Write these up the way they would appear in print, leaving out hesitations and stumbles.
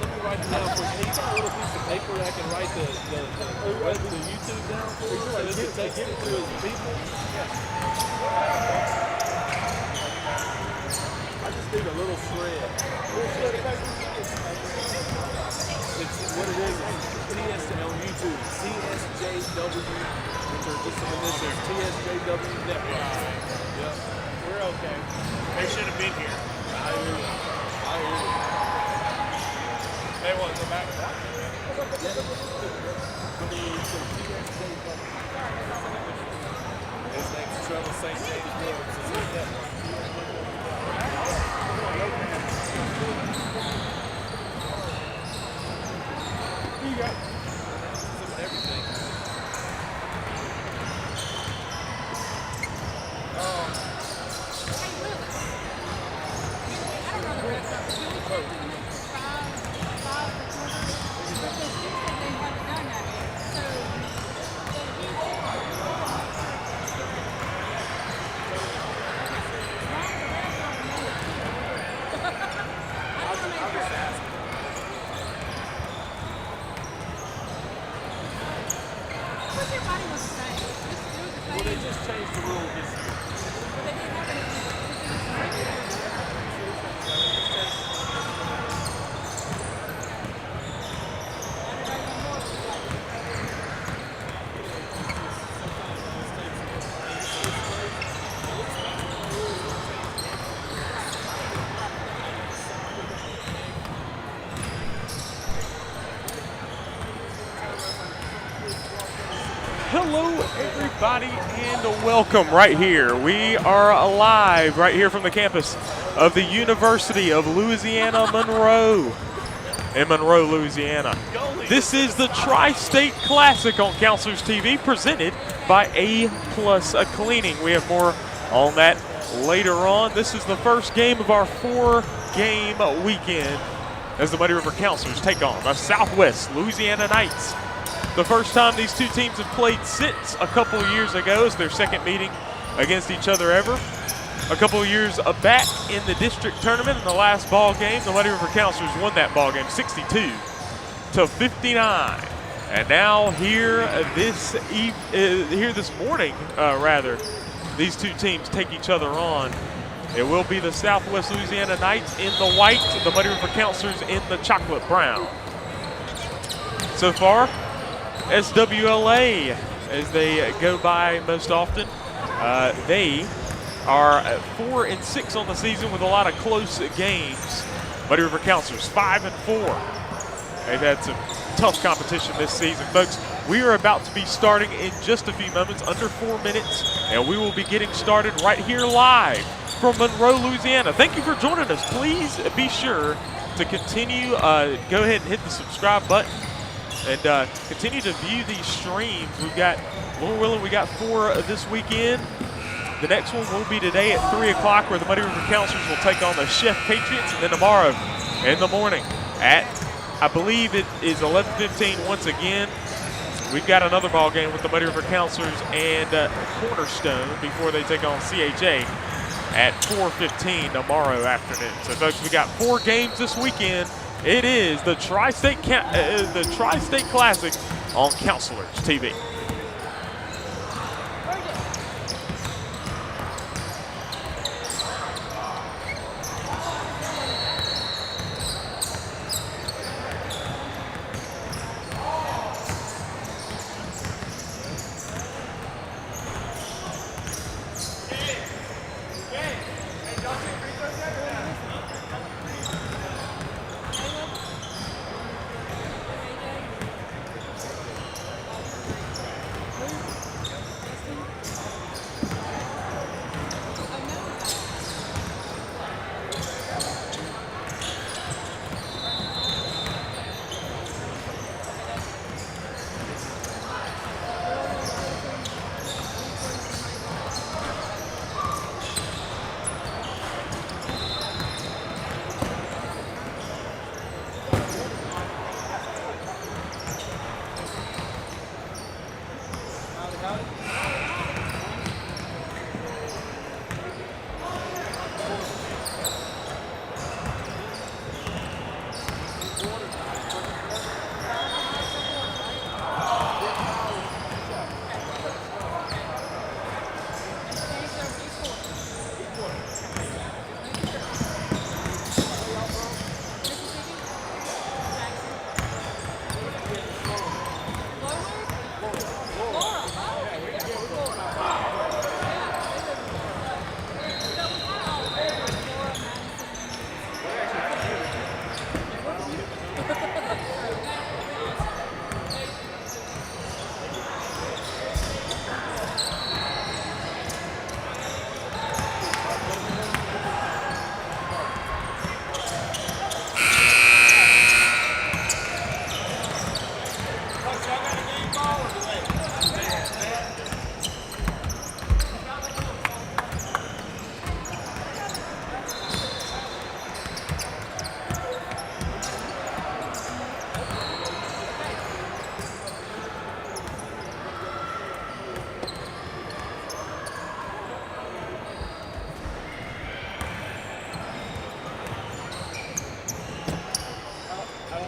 me write it down for you. Hey, you got a little piece of paper that I can write the YouTube down for you, so this can take it to his people? I just need a little shred. It's what it is TS on YouTube. TSJW, which are just some initials. TSJW Network. Yep. We're okay. They should have been here. I hear you. I hear you. They want to go back. His name's Trellis St. James Williams. It's his network. You got Some of everything. Well, they just changed the rule this year. Hello, everybody, and welcome right here. We are live right here from the campus of the University of Louisiana, Monroe, in Monroe, Louisiana. This is the Tri-State Classic on Counselors TV, presented by A+ Cleaning. We have more on that later on. This is the first game of our 4-game weekend as the Muddy River Counselors take on the Southwest Louisiana Knights. The first time these two teams have played since a couple of years ago is their second meeting against each other ever. A couple of years back in the district tournament in the last ball game, the Muddy River Counselors won that ball game 62-59. And now here this morning, these two teams take each other on. It will be the Southwest Louisiana Knights in the white, the Muddy River Counselors in the chocolate brown. So far, SWLA, as they go by most often, they are 4-6 on the season with a lot of close games. Muddy River Counselors 5-4. They've had some tough competition this season, folks. We are about to be starting in just a few moments, under 4 minutes, and we will be getting started right here live from Monroe, Louisiana. Thank you for joining us. Please be sure to continue, go ahead and hit the subscribe button and continue to view these streams. We've got, Lord willing, we got 4 this weekend. The next one will be today at 3 o'clock, where the Muddy River Counselors will take on the Chef Patriots, and then tomorrow in the morning at, I believe it is 11:15 once again. We've got another ball game with the Muddy River Counselors and Cornerstone before they take on CHA at 4:15 tomorrow afternoon. So, folks, we got 4 games this weekend. It is the Tri-State Classic on Counselors TV.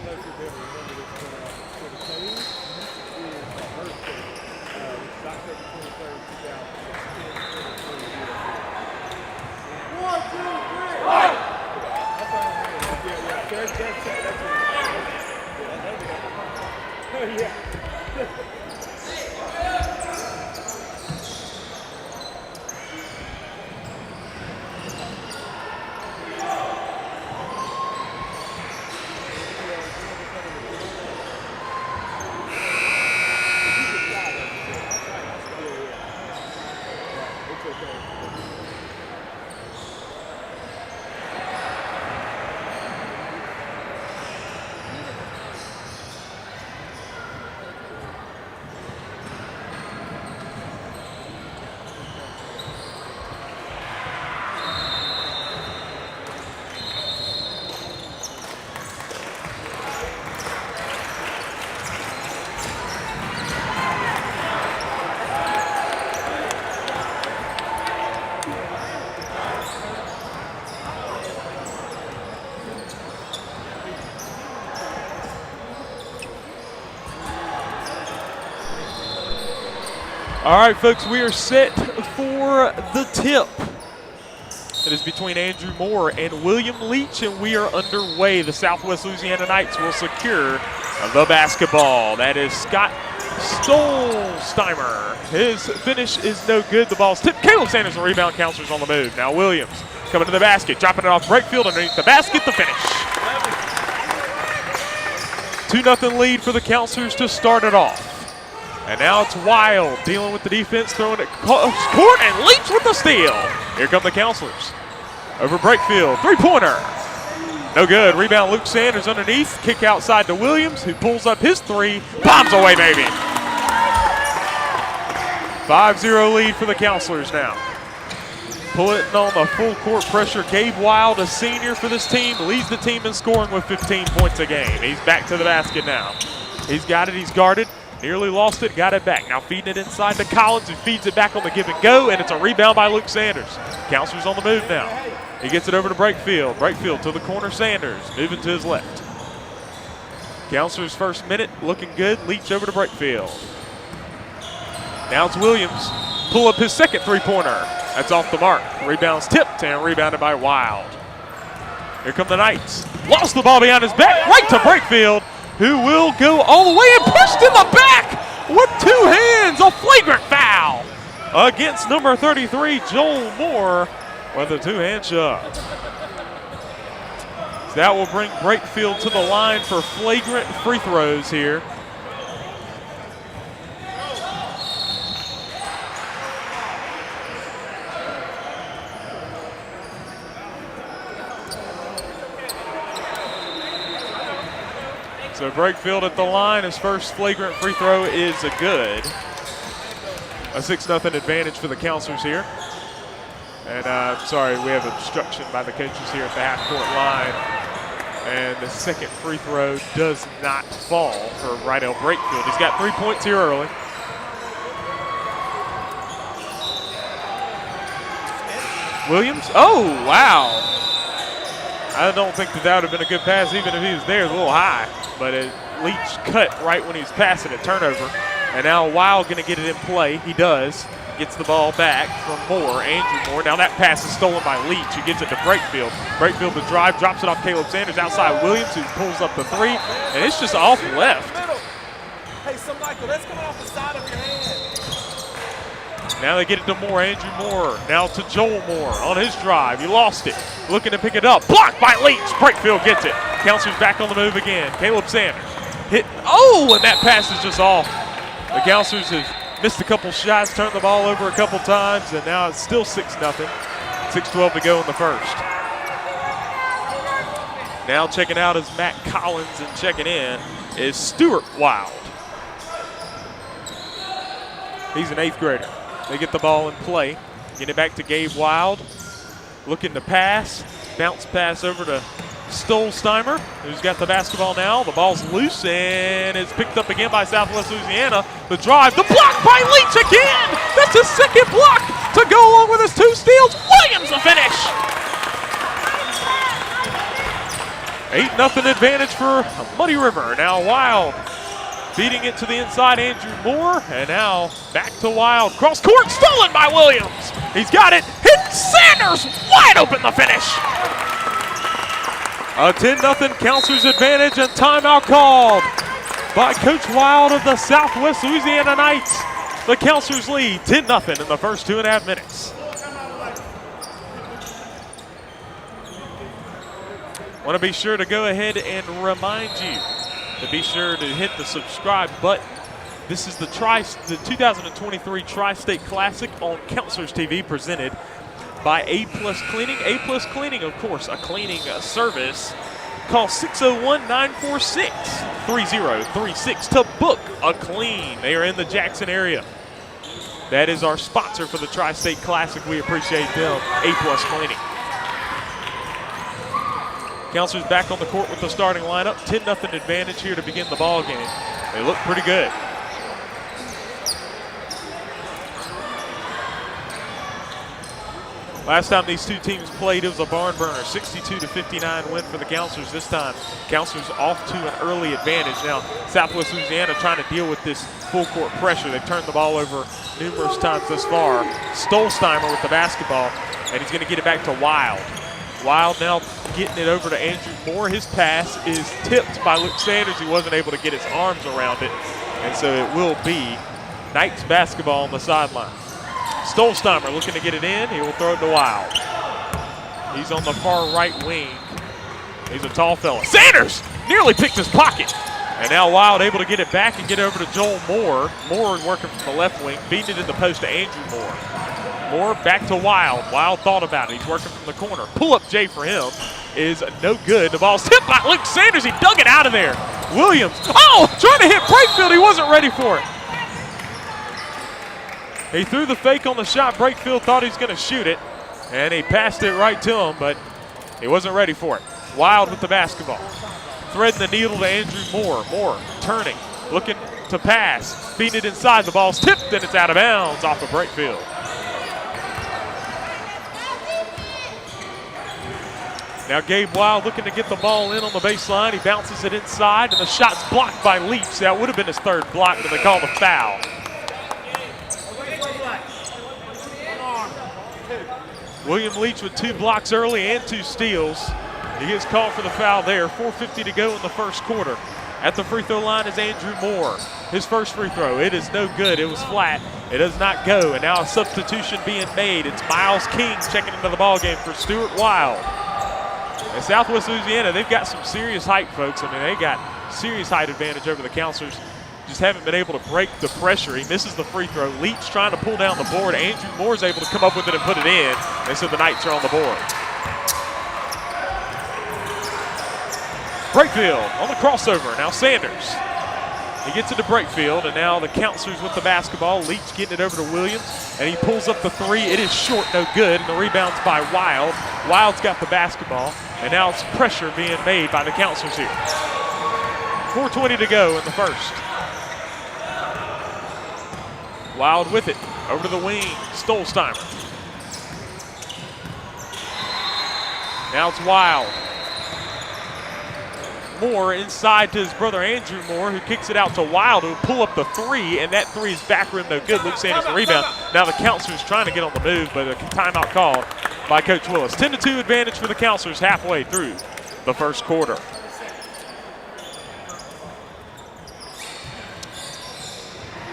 know if you'll be able to remember this, for the team is a birthday, which is October 23rd, 2016. 1, 2, 3. Right. Yeah. That's what yeah. All right, folks, we are set for the tip. It is between Andrew Moore and William Leach, and we are underway. The Southwest Louisiana Knights will secure the basketball. That is Scott Stolsteimer. His finish is no good. The ball's tipped. Caleb Sanders, the rebound, Counselors on the move. Now Williams coming to the basket, dropping it off breakfield underneath the basket, the finish. 2-0 lead for the Counselors to start it off. And now it's Wild dealing with the defense, throwing it court, and Leach with the steal. Here come the Counselors. Over breakfield, three-pointer. No good. Rebound, Luke Sanders underneath. Kick outside to Williams, who pulls up his three. Bombs away, baby. 5-0 lead for the Counselors now. Putting on the full court pressure. Gabe Wild, a senior for this team, leads the team in scoring with 15 points a game. He's back to the basket now. He's got it. He's guarded. Nearly lost it, got it back. Now feeding it inside to Collins, who feeds it back on the give and go, and it's a rebound by Luke Sanders. Counselors on the move now. He gets it over to Breakfield. Breakfield to the corner, Sanders, moving to his left. Counselors' first minute, looking good. Leach over to Breakfield. Now it's Williams. Pull up his second three-pointer. That's off the mark. Rebound's tipped and rebounded by Wild. Here come the Knights. Lost the ball behind his back, right to Breakfield, who will go all the way and pushed in the back with two hands. A flagrant foul against number 33, Joel Moore, with a two-hand shove. So that will bring Breakfield to the line for flagrant free throws here. So Breakfield at the line. His first flagrant free throw is a good. A 6-0 advantage for the Counselors here. And sorry, we have obstruction by the coaches here at the half-court line. And the second free throw does not fall for Rydell Breakfield. He's got 3 points here early. Williams. Oh, wow. I don't think that would have been a good pass even if he was there. It was a little high. But Leach cut right when he was passing it, turnover. And now Wild going to get it in play. He does. Gets the ball back from Moore, Andrew Moore. Now that pass is stolen by Leach, who gives it to Breakfield. Breakfield the drive, drops it off Caleb Sanders outside Williams, who pulls up the three. And it's just off left. Hey, so Michael, that's coming off the side of your hand. Now they get it to Moore, Andrew Moore. Now to Joel Moore on his drive. He lost it. Looking to pick it up. Blocked by Leach. Breakfield gets it. Counselors back on the move again. Caleb Sanders hit. Oh, and that pass is just off. The Counselors have missed a couple shots, turned the ball over a couple times, and now it's still 6-0. 6:12 to go in the first. Now checking out is Matt Collins, and checking in is Stuart Wild. He's an 8th grader. They get the ball in play. Get it back to Gabe Wild. Looking to pass. Bounce pass over to Stolsteimer, who's got the basketball now. The ball's loose, and it's picked up again by Southwest Louisiana. The drive, the block by Leach again! That's his second block to go along with his 2 steals. Williams the finish! 8-0 advantage for Muddy River. Now Wild feeding it to the inside, Andrew Moore, and now back to Wild. Cross court, stolen by Williams. He's got it, hit Sanders, wide open the finish. A 10-0 Counselors advantage and timeout called by Coach Wild of the Southwest Louisiana Knights. The Counselors lead 10-0 in the first 2.5 minutes. Want to be sure to go ahead and remind you to be sure to hit the subscribe button. This is the 2023 Tri-State Classic on Counselors TV, presented by A+ Cleaning. A+ Cleaning, of course, a cleaning service. Call 601-946-3036 to book a clean. They are in the Jackson area. That is our sponsor for the Tri-State Classic. We appreciate them, A+ Cleaning. Counselors back on the court with the starting lineup. 10-0 advantage here to begin the ball game. They look pretty good. Last time these two teams played, it was a barn burner, 62-59 win for the Counselors. This time, Counselors off to an early advantage. Now, Southwest Louisiana trying to deal with this full court pressure. They've turned the ball over numerous times thus far. Stolzheimer with the basketball, and he's going to get it back to Wild. Wild now getting it over to Andrew Moore. His pass is tipped by Luke Sanders. He wasn't able to get his arms around it, and so it will be Knights basketball on the sideline. Stolzheimer looking to get it in. He will throw it to Wild. He's on the far right wing. He's a tall fella. Sanders nearly picked his pocket. And now Wild able to get it back and get over to Joel Moore. Moore working from the left wing, feeding it in the post to Andrew Moore. Moore back to Wild. Wild thought about it. He's working from the corner. Pull-up J for him is no good. The ball's tipped by Luke Sanders. He dug it out of there. Williams, trying to hit Brakefield. He wasn't ready for it. He threw the fake on the shot. Brakefield thought he was going to shoot it, and he passed it right to him, but he wasn't ready for it. Wild with the basketball. Threading the needle to Andrew Moore. Moore turning, looking to pass. Feeding it inside. The ball's tipped, and it's out of bounds off of Brakefield. Now Gabe Wild looking to get the ball in on the baseline. He bounces it inside, and the shot's blocked by Leach. That would have been his third block, but they called a foul. William Leach with 2 blocks early and 2 steals. He gets called for the foul there. 4:50 to go in the first quarter. At the free throw line is Andrew Moore. His first free throw. It is no good. It was flat. It does not go. And now a substitution being made. It's Miles King checking into the ball game for Stuart Wild. And Southwest Louisiana, they've got some serious height, folks. I mean, they got serious height advantage over the Counselors. Just haven't been able to break the pressure. He misses the free throw. Leach trying to pull down the board. Andrew Moore's able to come up with it and put it in. And so the Knights are on the board. Brakefield on the crossover. Now Sanders. He gets it to Brakefield, and now the Counselors with the basketball. Leach getting it over to Williams, and he pulls up the 3. It is short, no good, and the rebound's by Wild. Wild's got the basketball, and now it's pressure being made by the Counselors here. 4:20 to go in the first. Wild with it, over to the wing, Stolzheimer. Now it's Wild. Moore inside to his brother Andrew Moore, who kicks it out to Wild, who will pull up the 3, and that 3 is back rim, no good. Luke Sanders the rebound. Now the Counselors trying to get on the move, but a timeout called by Coach Willis. 10-2 advantage for the Counselors halfway through the first quarter.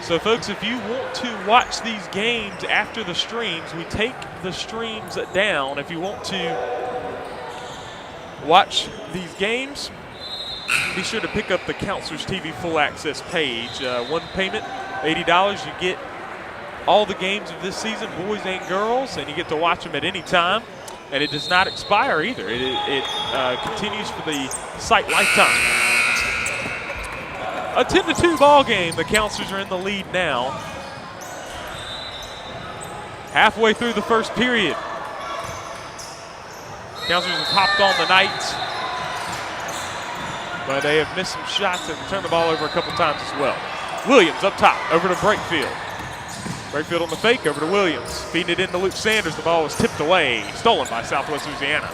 So folks, if you want to watch these games after the streams, we take the streams down. If you want to watch these games, be sure to pick up the Counselors TV full access page. One payment, $80. You get all the games of this season, boys and girls, and you get to watch them at any time. And it does not expire either. It continues for the site lifetime. A 10-2 ball game. The Counselors are in the lead now. Halfway through the first period. Counselors have hopped on the Knights, but they have missed some shots and turned the ball over a couple times as well. Williams up top, over to Brakefield. Brakefield on the fake, over to Williams. Feeding it into Luke Sanders. The ball was tipped away, stolen by Southwest Louisiana.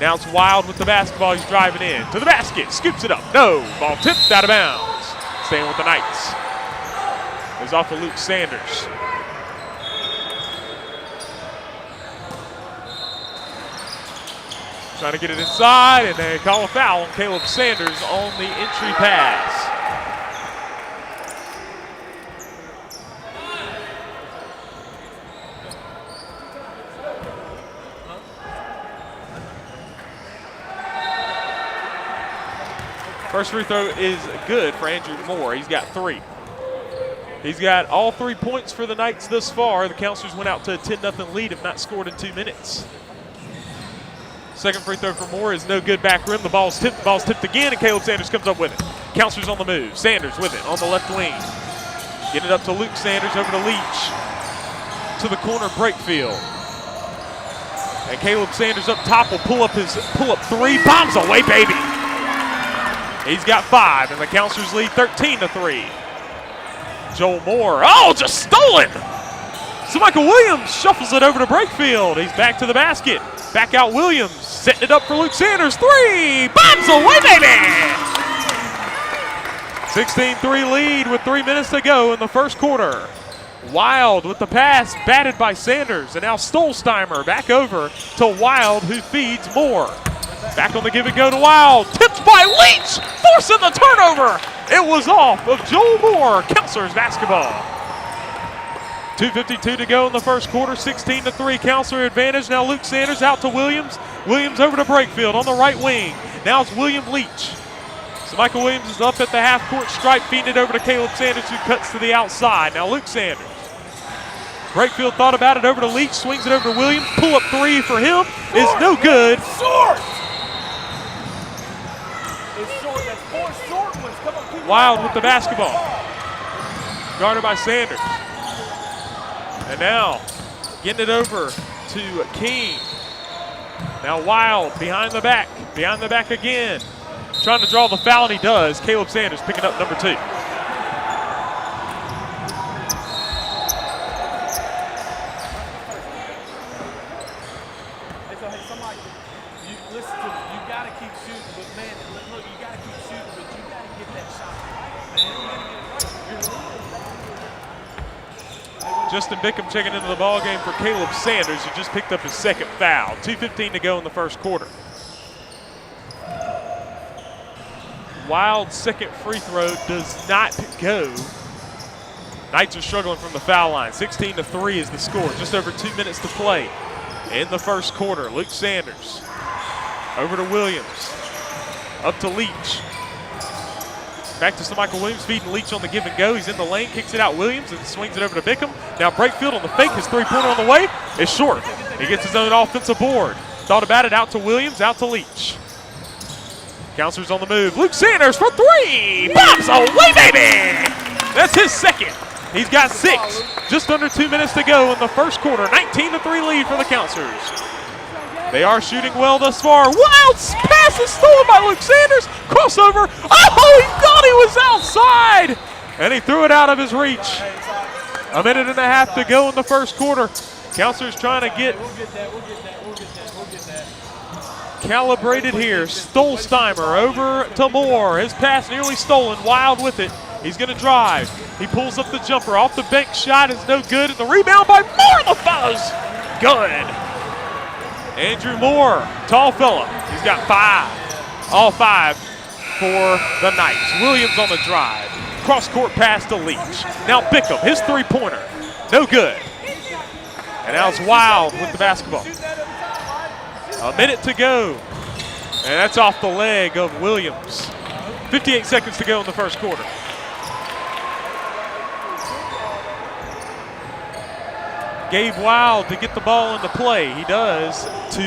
Now it's Wild with the basketball. He's driving in to the basket. Scoops it up. No. Ball tipped out of bounds. Staying with the Knights. Goes off of Luke Sanders. Trying to get it inside, and they call a foul on Caleb Sanders on the entry pass. First free throw is good for Andrew Moore. He's got 3. He's got all 3 points for the Knights thus far. The Counselors went out to a 10-0 lead, have not scored in 2 minutes. Second free throw for Moore is no good. Back rim. The ball's tipped again, and Caleb Sanders comes up with it. Counselors on the move. Sanders with it on the left wing. Getting it up to Luke Sanders, over to Leach. To the corner, Breakfield. And Caleb Sanders up top will pull up 3. Bombs away, baby. He's got 5, and the Counselors lead 13-3. Joel Moore, just stolen! So Michael Williams shuffles it over to Breakfield. He's back to the basket. Back out Williams, setting it up for Luke Sanders. 3, bombs away, baby! 16-3 lead with 3 minutes to go in the first quarter. Wild with the pass, batted by Sanders, and now Stolsteimer back over to Wild, who feeds Moore. Back on the give and go to Wild. Tipped by Leach, forcing the turnover. It was off of Joel Moore. Counselors basketball. 2:52 to go in the first quarter. 16-3 Counselor advantage. Now Luke Sanders out to Williams. Williams over to Breakfield on the right wing. Now it's William Leach. So Michael Williams is up at the half-court stripe, feeding it over to Caleb Sanders, who cuts to the outside. Now Luke Sanders. Breakfield thought about it, over to Leach, swings it over to Williams. Pull-up 3 for him is no good. Short! That's 4 short ones. Come on, Wild with the basketball. Guarded by Sanders. And now getting it over to King. Now Wild behind the back again. Trying to draw the foul, and he does. Caleb Sanders picking up number 2. Somebody, listen to me. You got to keep shooting, but man, look, you got to keep shooting, but you got to get that shot. Justin Bickham checking into the ball game for Caleb Sanders, who just picked up his second foul. 2:15 to go in the first quarter. Wild's second free throw does not go. Knights are struggling from the foul line. 16-3 is the score. Just over 2 minutes to play in the first quarter. Luke Sanders over to Williams. Up to Leach. Back to Michael Williams, feeding Leach on the give and go. He's in the lane, kicks it out Williams, and swings it over to Bickham. Now Breakfield on the fake. His 3-pointer on the way is short. He gets his own offensive board. Thought about it, out to Williams, out to Leach. Counselors on the move. Luke Sanders for 3. Bombs away, baby! That's his second. He's got 6. Just under 2 minutes to go in the first quarter. 19-3 lead for the Counselors. They are shooting well thus far. Wild pass is stolen by Luke Sanders. Crossover. Oh, he thought he was outside. And he threw it out of his reach. 1.5 minutes to go in the first quarter. Counselors trying to get calibrated here. Stolsteimer over to Moore. His pass nearly stolen. Wild with it. He's going to drive. He pulls up the jumper. Off the bank shot is no good. And the rebound by Moore. The fellas. Good. Andrew Moore, tall fella. He's got 5. All 5 for the Knights. Williams on the drive. Cross-court pass to Leach. Now Bickham, his 3-pointer. No good. And now it's Wild with the basketball. 1 minute to go. And that's off the leg of Williams. 58 seconds to go in the first quarter. Gabe Wild to get the ball into play. He does to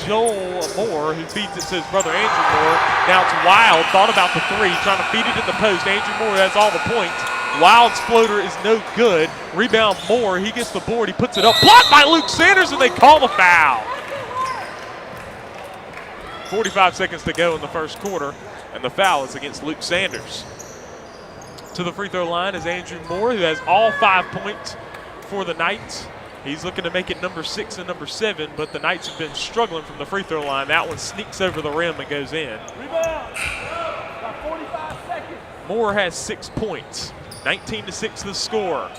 Joel Moore, who feeds it to his brother Andrew Moore. Now it's Wild, thought about the 3, trying to feed it in the post. Andrew Moore has all the points. Wild's floater is no good. Rebound Moore, he gets the board, he puts it up. Blocked by Luke Sanders, and they call the foul. 45 seconds to go in the first quarter, and the foul is against Luke Sanders. To the free throw line is Andrew Moore, who has all 5 points for the Knights. He's looking to make it number 6 and number 7, but the Knights have been struggling from the free throw line. That one sneaks over the rim and goes in. Rebound. Got 45 seconds. Moore has 6 points. 19-6 the score.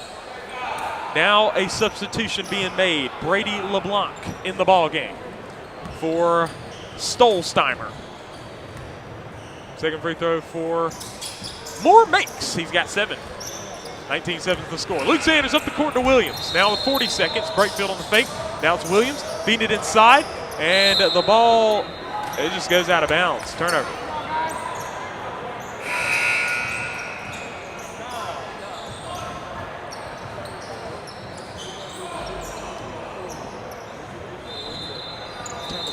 Now a substitution being made. Brady LeBlanc in the ball game for Stolsteimer. Second free throw for Moore makes. He's got 7. 19-7 the score. Luke Sanders up the court to Williams. Now with 40 seconds. Breakfield on the fake. Now it's Williams. Feeding it inside. And the ball, it just goes out of bounds. Turnover.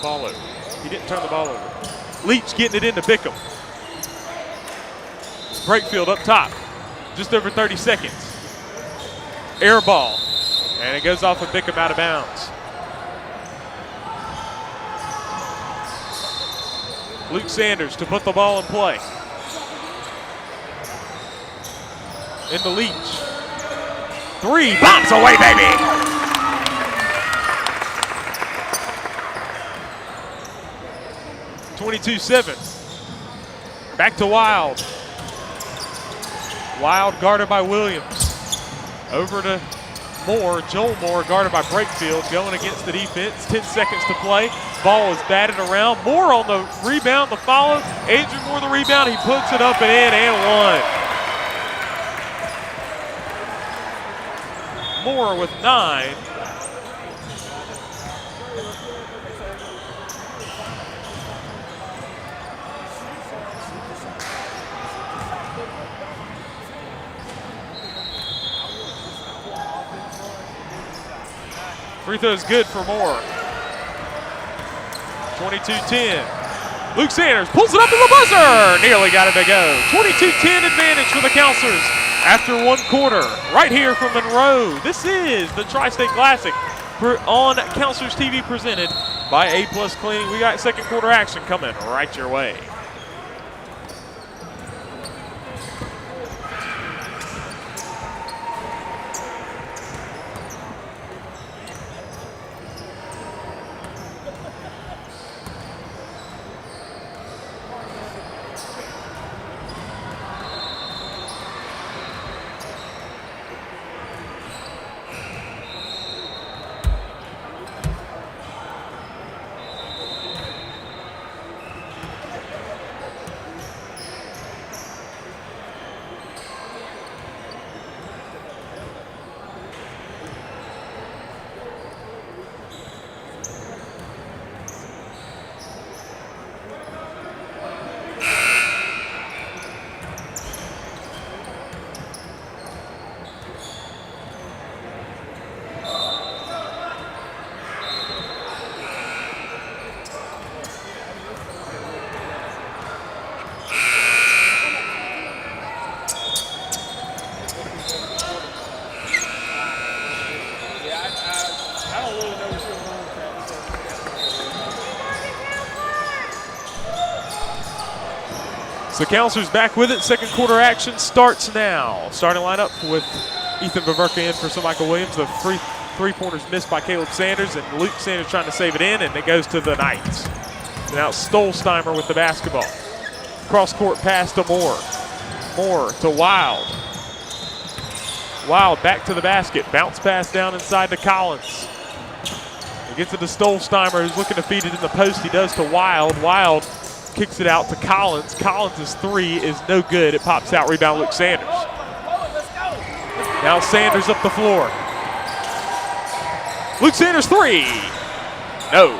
Ball over. He didn't turn the ball over. Leach getting it into Bickham. Breakfield up top. Just over 30 seconds. Air ball. And it goes off of Bickham out of bounds. Luke Sanders to put the ball in play. Into Leach. 3. Bounce away, baby! 22-7. Back to Wild. Wild guarded by Williams. Over to Moore. Joel Moore guarded by Breakfield. Going against the defense. 10 seconds to play. Ball is batted around. Moore on the rebound. The follow. Adrian Moore the rebound. He puts it up and in and one. Moore with 9. Free throw is good for Moore. 22-10. Luke Sanders pulls it up to the buzzer. Nearly got it to go. 22-10 advantage for the Counselors after 1 quarter. Right here from Monroe. This is the Tri-State Classic on Counselors TV presented by A+ Cleaning. We got second quarter action coming right your way. So Counselors back with it. Second quarter action starts now. Starting lineup with Ethan Baverka in for Sir Michael Williams. The three-pointers missed by Caleb Sanders, and Luke Sanders trying to save it in, and it goes to the Knights. And now Stolsteimer with the basketball. Cross-court pass to Moore. Moore to Wild. Wild back to the basket. Bounce pass down inside to Collins. He gets it to Stolsteimer, who's looking to feed it in the post. He does to Wild. Wild kicks it out to Collins. Collins' 3 is no good. It pops out. Rebound Luke Sanders. Now Sanders up the floor. Luke Sanders 3. No.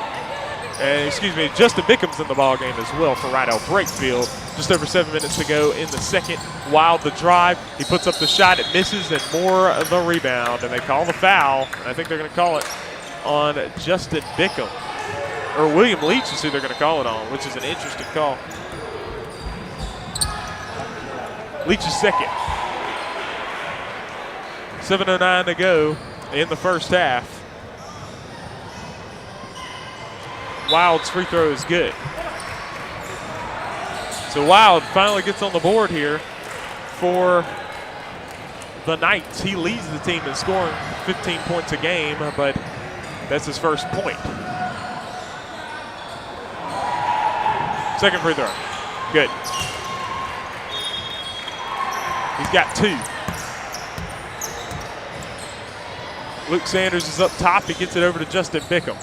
And excuse me, Justin Bickham's in the ball game as well for Rydell Breakfield. Just over 7 minutes to go in the second. Wild the drive. He puts up the shot. It misses, and Moore the rebound. And they call the foul. I think they're going to call it on Justin Bickham. Or William Leach is who they're going to call it on, which is an interesting call. Leach is second. 7:09 to go in the first half. Wild's free throw is good. So Wild finally gets on the board here for the Knights. He leads the team in scoring 15 points a game, but that's his first point. Second free throw. Good. He's got 2. Luke Sanders is up top. He gets it over to Justin Bickham.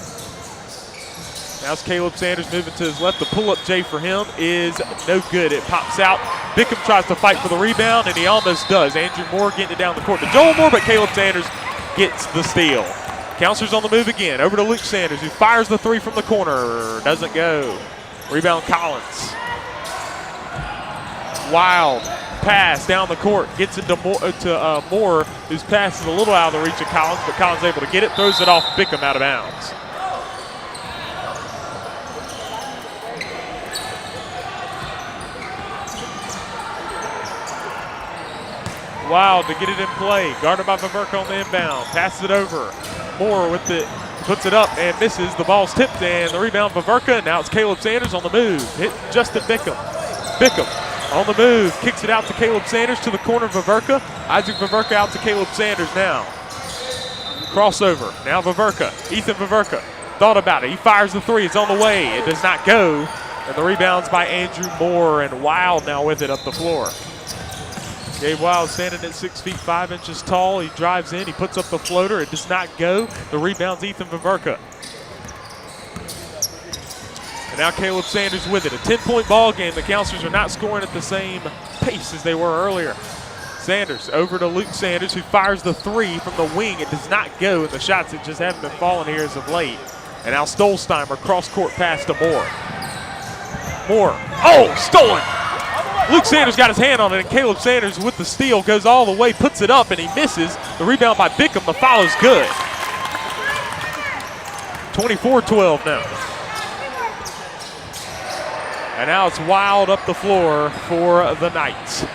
Now it's Caleb Sanders moving to his left. The pull-up J for him is no good. It pops out. Bickham tries to fight for the rebound, and he almost does. Andrew Moore getting it down the court to Joel Moore, but Caleb Sanders gets the steal. Counselors on the move again. Over to Luke Sanders, who fires the 3 from the corner. Doesn't go. Rebound Collins. Wild pass down the court. Gets into Moore, whose pass is a little out of the reach of Collins, but Collins able to get it. Throws it off Bickham out of bounds. Wild to get it in play. Guarded by Vaverka on the inbound. Passes it over. Moore with it. Puts it up and misses. The ball's tipped and the rebound Vaverka. Now it's Caleb Sanders on the move. Hit Justin Bickham. Bickham on the move. Kicks it out to Caleb Sanders to the corner of Vaverka. Isaac Vaverka out to Caleb Sanders now. Crossover. Now Vaverka. Ethan Vaverka. Thought about it. He fires the 3. It's on the way. It does not go. And the rebound's by Andrew Moore, and Wild now with it up the floor. Gabe Wild standing at 6 feet 5 inches tall. He drives in. He puts up the floater. It does not go. The rebound's Ethan Vaverka. And now Caleb Sanders with it. A 10-point ball game. The Counselors are not scoring at the same pace as they were earlier. Sanders over to Luke Sanders, who fires the 3 from the wing. It does not go, and the shots that just haven't been falling here as of late. And now Stolzheimer cross-court pass to Moore. Moore. Oh, stolen! Luke Sanders got his hand on it, and Caleb Sanders with the steal goes all the way, puts it up, and he misses. The rebound by Bickham. The foul is good. 24-12 now. And now it's Wild up the floor for the Knights.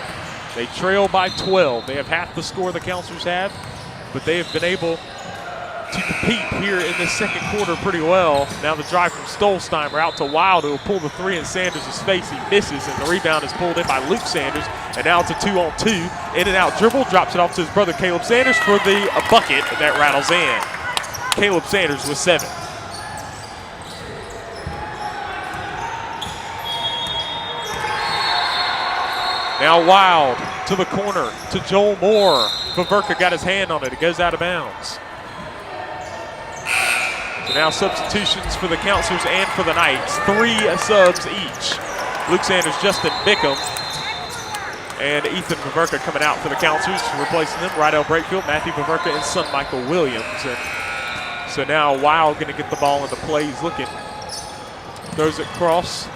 They trail by 12. They have half the score the Counselors have, but they have been able to compete here in the second quarter pretty well. Now the drive from Stolzheimer out to Wild, who will pull the 3 in Sanders' face. He misses, and the rebound is pulled in by Luke Sanders. And now it's a 2-on-2. In and out dribble, drops it off to his brother Caleb Sanders for the bucket that rattles in. Caleb Sanders with 7. Now Wild to the corner to Joel Moore. Vaverka got his hand on it. It goes out of bounds. So now substitutions for the Counselors and for the Knights. 3 subs each. Luke Sanders, Justin Bickham, and Ethan Vaverka coming out for the Counselors. Replacing them, Rydell Brakefield, Matthew Vaverka, and son Michael Williams. And so now Wild going to get the ball into play. He's looking. Throws it across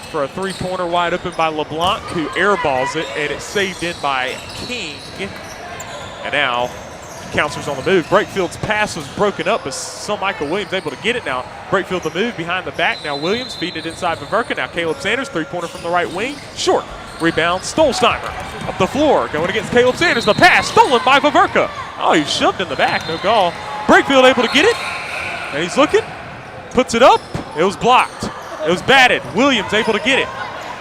for a 3-pointer wide open by LeBlanc, who airballs it, and it's saved in by King. And now Counselors on the move. Brakefield's pass was broken up, but son Michael Williams able to get it now. Brakefield the move behind the back. Now Williams feeding it inside Vaverka. Now Caleb Sanders, 3-pointer from the right wing. Short. Rebound, Stolzheimer. Up the floor, going against Caleb Sanders. The pass stolen by Vaverka. Oh, he shoved in the back, no goal. Brakefield able to get it, and he's looking. Puts it up. It was blocked. It was batted. Williams able to get it.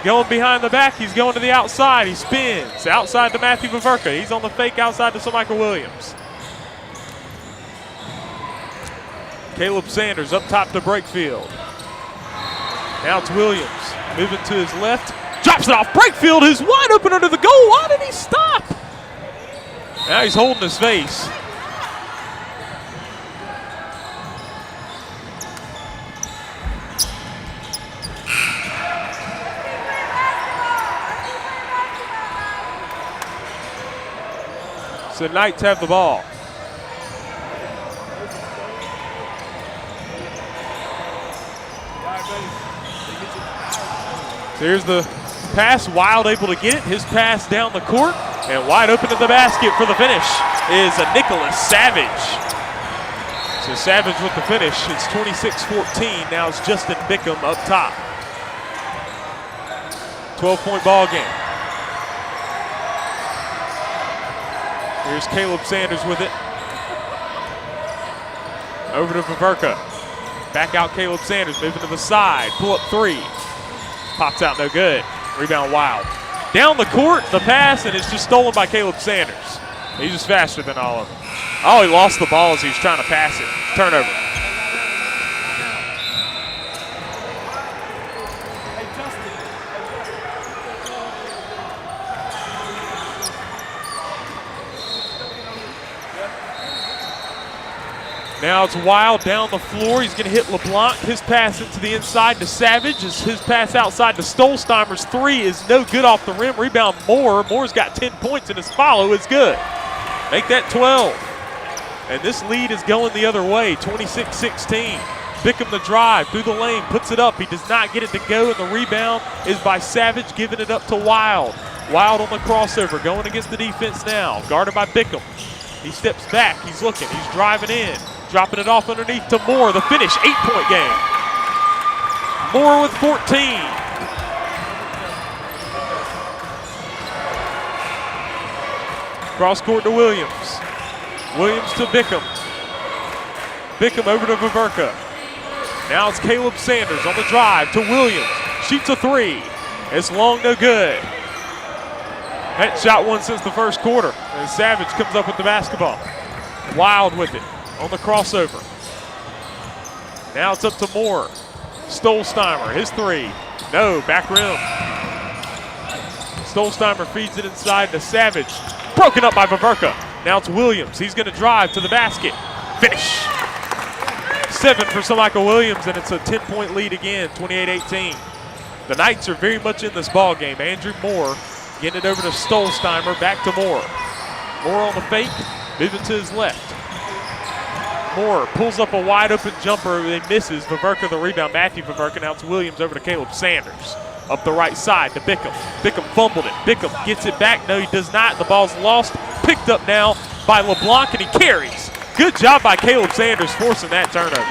Going behind the back, he's going to the outside. He spins outside to Matthew Vaverka. He's on the fake outside to Michael Williams. Caleb Sanders up top to Brakefield. Now it's Williams moving to his left. Drops it off Brakefield, who's wide open under the goal. Why did he stop? Now he's holding his face. So Knights have the ball. So here's the pass. Wild able to get it. His pass down the court. And wide open to the basket for the finish is a Nicholas Savage. So Savage with the finish. It's 26-14. Now it's Justin Bickham up top. 12-point ball game. Here's Caleb Sanders with it. Over to Vaverka. Back out Caleb Sanders, moving to the side. Pull up 3. Pops out, no good. Rebound Wild. Down the court, the pass, and it's just stolen by Caleb Sanders. He's just faster than all of them. Oh, he lost the ball as he was trying to pass it. Turnover. Now it's Wild down the floor. He's going to hit LeBlanc. His pass into the inside to Savage. His pass outside to Stolsteimer's three is no good off the rim. Rebound Moore. Moore's got 10 points, and his follow is good. Make that 12. And this lead is going the other way, 26-16. Bickham the drive through the lane, puts it up. He does not get it to go, and the rebound is by Savage, giving it up to Wild. Wild on the crossover, going against the defense now. Guarded by Bickham. He steps back. He's looking. He's driving in. Dropping it off underneath to Moore. The finish, 8-point game. Moore with 14. Cross court to Williams. Williams to Bickham. Bickham over to Vaverka. Now it's Caleb Sanders on the drive to Williams. Shoots a three. It's long, no good. Hadn't shot one since the first quarter. And Savage comes up with the basketball. Wild with it on the crossover. Now it's up to Moore. Stolsteimer, his three. No, back rim. Stolsteimer feeds it inside to Savage. Broken up by Vaverka. Now it's Williams. He's going to drive to the basket. Finish. 7 for Michael Williams, and it's a 10-point lead again, 28-18. The Knights are very much in this ball game. Andrew Moore getting it over to Stolsteimer. Back to Moore. Moore on the fake, moving to his left. Moore pulls up a wide open jumper, and misses. Vaverka the rebound. Matthew Vaverka. Now it's Williams over to Caleb Sanders. Up the right side to Bickham. Bickham fumbled it. Bickham gets it back. No, he does not. The ball's lost. Picked up now by LeBlanc, and he carries. Good job by Caleb Sanders forcing that turnover.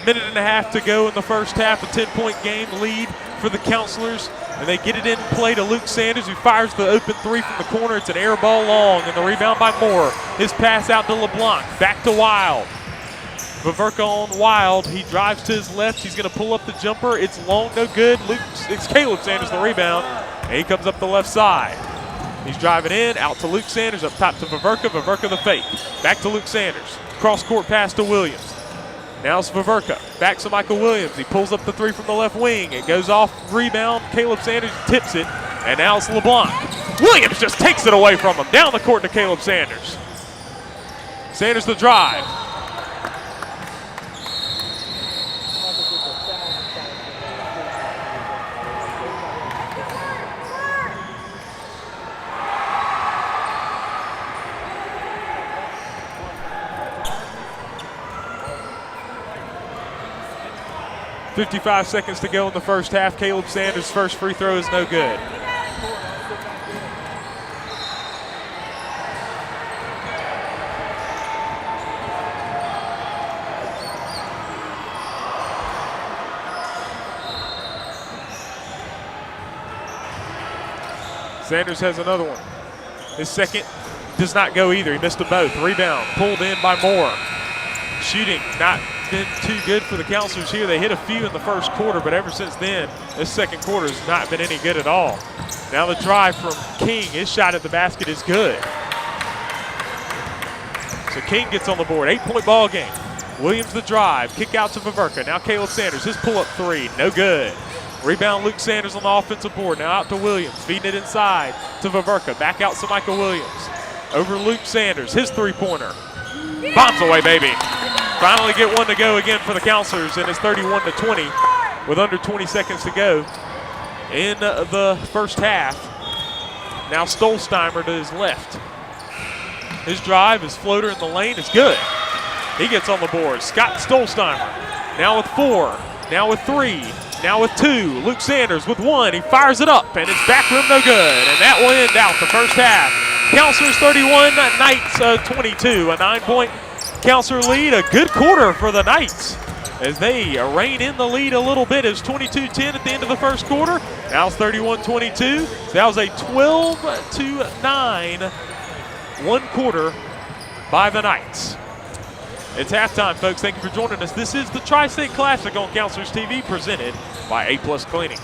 Minute and a half to go in the first half. A 10-point game lead for the Counselors. And they get it in play to Luke Sanders, who fires the open three from the corner. It's an air ball long, and the rebound by Moore. His pass out to LeBlanc. Back to Wild. Vaverka on Wild. He drives to his left. He's going to pull up the jumper. It's long, no good. It's Caleb Sanders, the rebound. And he comes up the left side. He's driving in, out to Luke Sanders, up top to Vaverka. Vaverka the fake. Back to Luke Sanders. Cross-court pass to Williams. Now it's Vaverka. Back to Michael Williams. He pulls up the three from the left wing. It goes off, rebound. Caleb Sanders tips it. And now it's LeBlanc. Williams just takes it away from him. Down the court to Caleb Sanders. Sanders the drive. .55 seconds to go in the first half. Caleb Sanders' first free throw is no good. Sanders has another one. His second does not go either. He missed them both. Rebound pulled in by Moore. Shooting not been too good for the Counselors here. They hit a few in the first quarter, but ever since then, this second quarter has not been any good at all. Now the drive from King. His shot at the basket is good. So King gets on the board. 8-point ball game. Williams the drive. Kick out to Vaverka. Now Caleb Sanders. His pull-up three. No good. Rebound Luke Sanders on the offensive board. Now out to Williams. Feeding it inside to Vaverka. Back out to Michael Williams. Over Luke Sanders. His three-pointer. Bombs away, baby. Finally get one to go again for the Counselors, and it's 31-20 with under 20 seconds to go in the first half. Now Stolsteimer to his left. His drive, his floater in the lane is good. He gets on the board. Scott Stolsteimer now with 4, now with 3, now with 2. Luke Sanders with 1. He fires it up, and it's back rim no good, and that will end out the first half. Counselors 31, Knights 22. A 9-point Counselor lead. A good quarter for the Knights as they rein in the lead a little bit. It was 22-10 at the end of the first quarter. Now it's 31-22. So that was a 12-9 one quarter by the Knights. It's halftime, folks. Thank you for joining us. This is the Tri-State Classic on Counselors TV, presented by A+ Cleaning.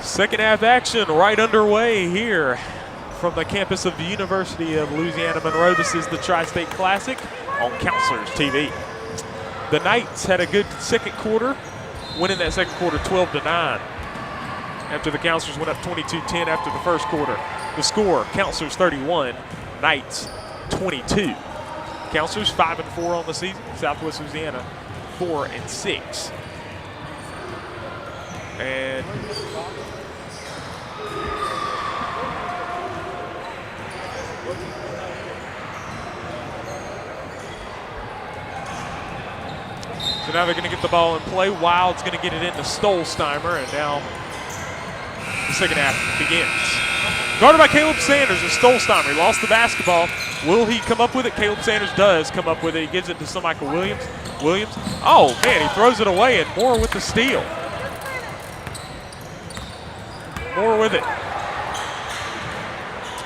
Second half action right underway here from the campus of the University of Louisiana Monroe. This is the Tri-State Classic on Counselors TV. The Knights had a good second quarter, winning that second quarter 12-9. After the Counselors went up 22-10 after the first quarter. The score, Counselors 31, Knights 22. Counselors 5-4 on the season. Southwest Louisiana 4-6. And so now they're going to get the ball in play. Wild's going to get it into Stolsteimer, and now the second half begins. Guarded by Caleb Sanders is Stolsteimer. He lost the basketball. Will he come up with it? Caleb Sanders does come up with it. He gives it to Michael Williams. Oh, man, he throws it away, and Moore with the steal. Moore with it.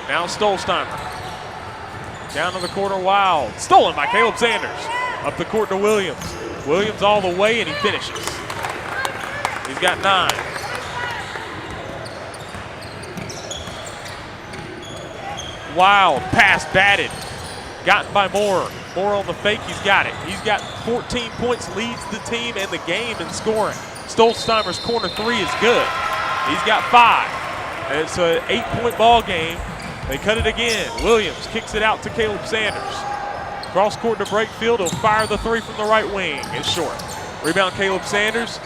Now Stolsteimer. Down to the corner, Wild. Stolen by Caleb Sanders. Up the court to Williams. Williams all the way, and he finishes. He's got 9. Wild, pass batted. Gotten by Moore. Moore on the fake, he's got it. He's got 14 points, leads the team and the game in scoring. Stolzheimer's corner 3 is good. He's got 5. And it's an 8-point ball game. They cut it again. Williams kicks it out to Caleb Sanders. Cross court to Brakefield. He'll fire the 3 from the right wing. It's short. Rebound Caleb Sanders.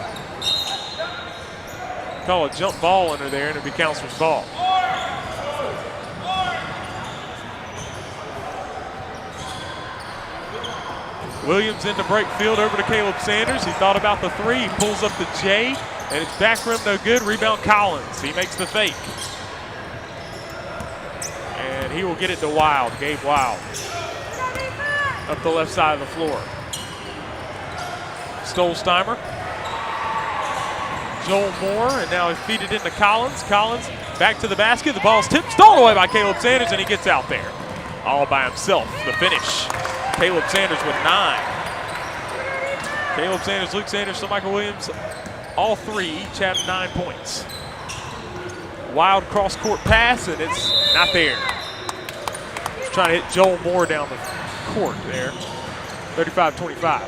Call a jump ball under there, and it'll be Counselor's ball. Williams into Brakefield, over to Caleb Sanders. He thought about the 3. He pulls up the J, and it's back rim, no good. Rebound Collins. He makes the fake. And he will get it to Wild, Gabe Wild. Up the left side of the floor. Stolzheimer. Joel Moore, and now he feed it into Collins. Collins back to the basket. The ball's tipped, stolen away by Caleb Sanders, and he gets out there. All by himself, the finish. Caleb Sanders with 9. Caleb Sanders, Luke Sanders, Michael Williams, all 3 each have 9 points. Wild cross-court pass, and it's not there. Just trying to hit Joel Moore down the court there. 35-25.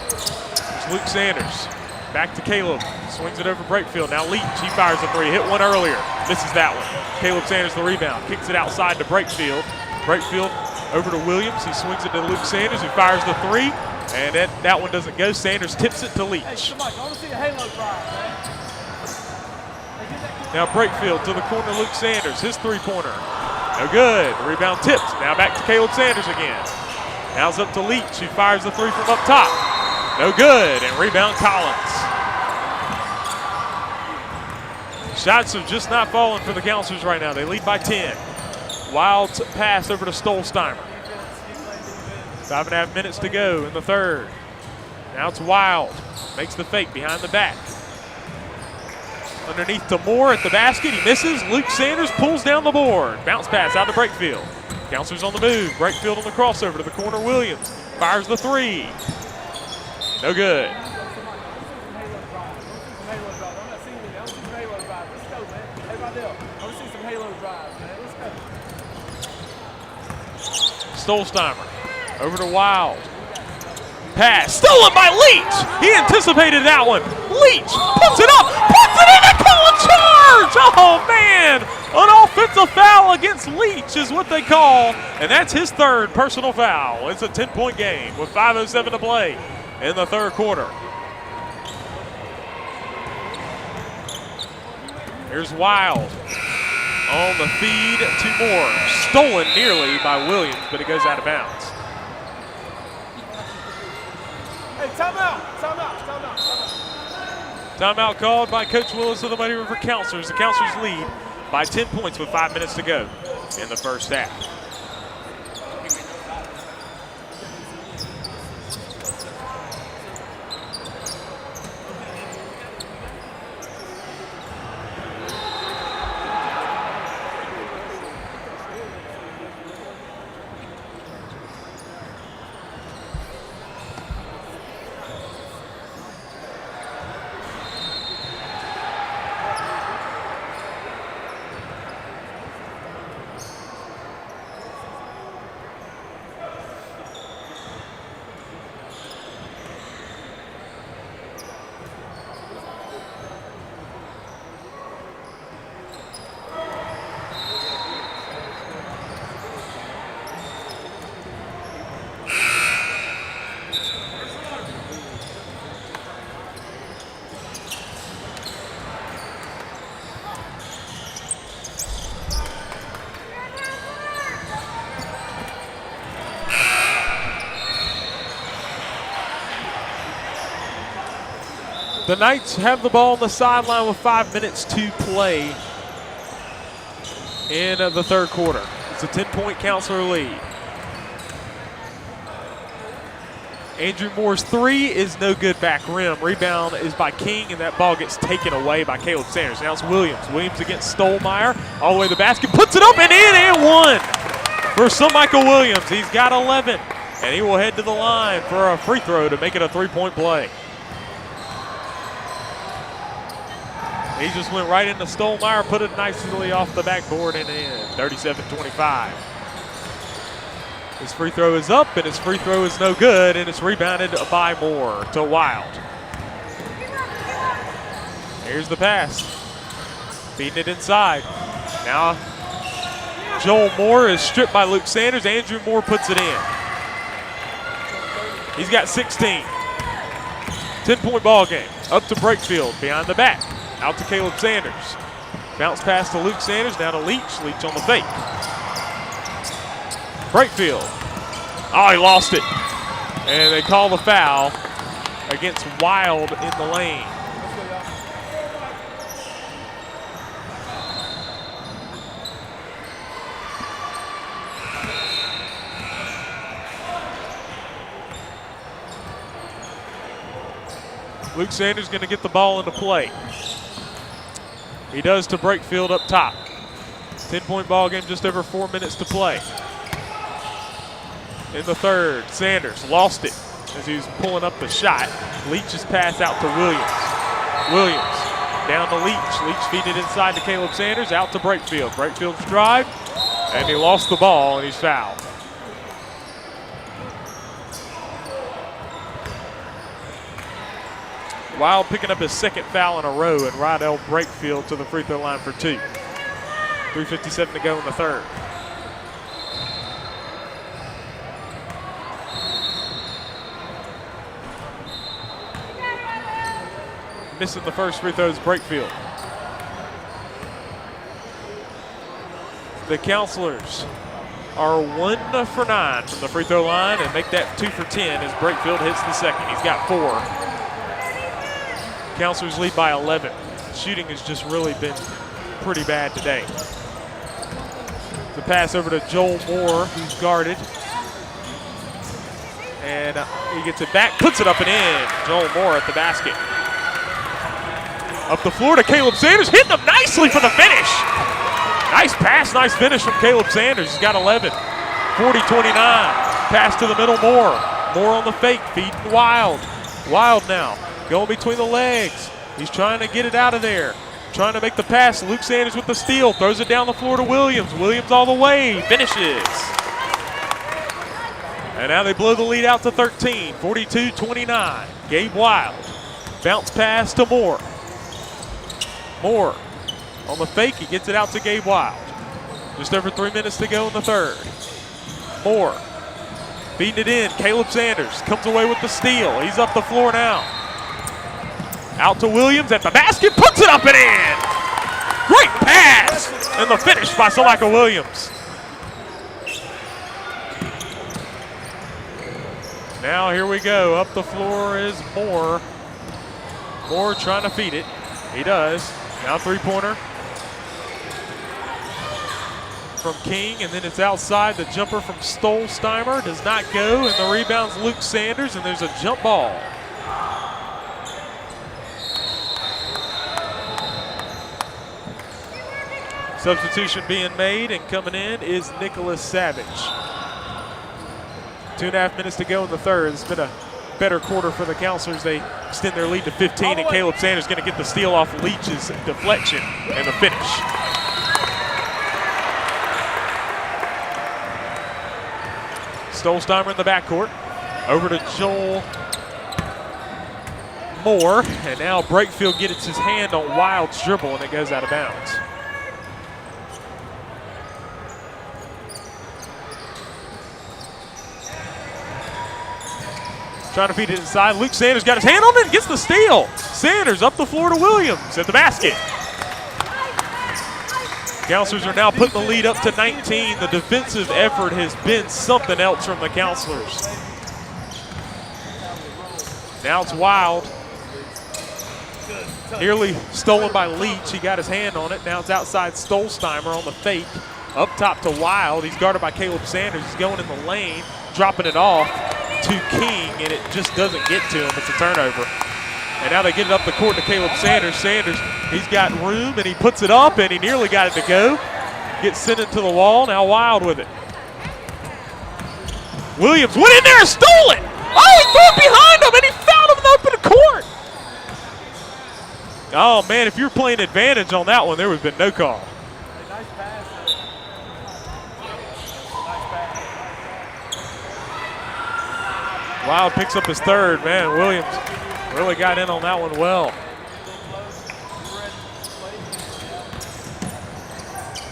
It's Luke Sanders. Back to Caleb. Swings it over Brakefield. Now Leach, he fires a 3. Hit one earlier. Misses that one. Caleb Sanders the rebound. Kicks it outside to Brakefield. Brakefield over to Williams. He swings it to Luke Sanders, who fires the 3. And that one doesn't go. Sanders tips it to Leach. Hey, come on, I want to see a halo drive, man. Now Brakefield to the corner, Luke Sanders. His 3-pointer. No good. The rebound tipped. Now back to Caleb Sanders again. Now it's up to Leach, who fires the 3 from up top. No good. And rebound Collins. Shots have just not fallen for the Counselors right now. They lead by 10. Wild pass over to Stolzheimer. 5.5 minutes to go in the third. Now it's Wild. Makes the fake behind the back. Underneath to Moore at the basket. He misses. Luke Sanders pulls down the board. Bounce pass out to Brakefield. Counselors on the move. Brakefield on the crossover to the corner. Williams fires the 3. No good. Stolzheimer over to Wild. Pass stolen by Leach. He anticipated that one. Leach puts it up, puts it in, and call a charge. Oh man, an offensive foul against Leach is what they call, and that's his 3rd personal foul. It's a 10-point game with 5:07 to play in the third quarter. Here's Wild on the feed to Moore. Stolen nearly by Williams, but it goes out of bounds. Hey, timeout. Timeout called by Coach Willis of the Muddy River Counselors. The Counselors lead by 10 points with 5 minutes to go in the first half. The Knights have the ball on the sideline with 5 minutes to play in the third quarter. It's a 10-point Counselor lead. Andrew Moore's three is no good back rim. Rebound is by King, and that ball gets taken away by Caleb Sanders. Now it's Williams. Williams against Stolmeyer. All the way to the basket. Puts it up and in and one for Michael Williams. He's got 11, and he will head to the line for a free throw to make it a three-point play. He just went right into Stolmeyer, put it nicely off the backboard and in. 37-25. His free throw is up, and his free throw is no good, and it's rebounded by Moore to Wild. Here's the pass. Feeding it inside. Now Joel Moore is stripped by Luke Sanders. Andrew Moore puts it in. He's got 16. 10-point ball game. Up to Brakefield, behind the back. Out to Caleb Sanders. Bounce pass to Luke Sanders, now to Leach. Leach on the fake. Brakefield. Oh, he lost it. And they call the foul against Wild in the lane. Luke Sanders going to get the ball into play. He does to Brakefield up top. 10-point ball game, just over 4 minutes to play. In the third, Sanders lost it as he was pulling up the shot. Leach's pass out to Williams. Williams down to Leach. Leach feeding it inside to Caleb Sanders, out to Brakefield. Brakefield's drive, and he lost the ball, and he's fouled. Wild picking up his second foul in a row, and Rydell Brakefield to the free throw line for two. 3:57 to go in the third. Missing the first free throw is Brakefield. The Counselors are 1 for 9 from the free throw line and make that 2 for 10 as Brakefield hits the second. He's got 4. Counselors lead by 11. Shooting has just really been pretty bad today. The pass over to Joel Moore, who's guarded. And he gets it back, puts it up and in. Joel Moore at the basket. Up the floor to Caleb Sanders, hitting them nicely for the finish. Nice pass, nice finish from Caleb Sanders. He's got 11. 40-29. Pass to the middle, Moore. Moore on the fake, feeding Wild. Wild now. Going between the legs. He's trying to get it out of there. Trying to make the pass. Luke Sanders with the steal. Throws it down the floor to Williams. Williams all the way. Finishes. And now they blow the lead out to 13. 42-29. Gabe Wild. Bounce pass to Moore. Moore on the fake. He gets it out to Gabe Wild. Just over 3 minutes to go in the third. Moore feeding it in. Caleb Sanders comes away with the steal. He's up the floor now. Out to Williams at the basket, puts it up and in. Great pass, and the finish by Michael Williams. Now here we go, up the floor is Moore. Moore trying to feed it, he does. Now three-pointer from King, and then it's outside. The jumper from Stolsteimer does not go, and the rebound's Luke Sanders, and there's a jump ball. Substitution being made, and coming in is Nicholas Savage. 2.5 minutes to go in the third. It's been a better quarter for the Counselors. They extend their lead to 15, and Caleb Sanders going to get the steal off Leach's deflection and the finish. Stolsteimer in the backcourt. Over to Joel Moore, and now Brakefield gets his hand on Wild's dribble, and it goes out of bounds. Trying to feed it inside. Luke Sanders got his hand on it and gets the steal. Sanders up the floor to Williams at the basket. Counselors are now putting the lead up to 19. The defensive effort has been something else from the Counselors. Now it's Wild. Nearly stolen by Leach. He got his hand on it. Now it's outside Stolsteimer on the fake. Up top to Wild. He's guarded by Caleb Sanders. He's going in the lane, dropping it off. to King, and it just doesn't get to him. It's a turnover. And now they get it up the court to Caleb Sanders. Sanders, he's got room, and he puts it up, and he nearly got it to go. Gets sent into the wall. Now Wild with it. Williams went in there and stole it. Oh, he threw it behind him, and he fouled him in the open court. Oh, man, if you're playing advantage on that one, there would have been no call. Nice pass. Wild picks up his third. Man, Williams really got in on that one well.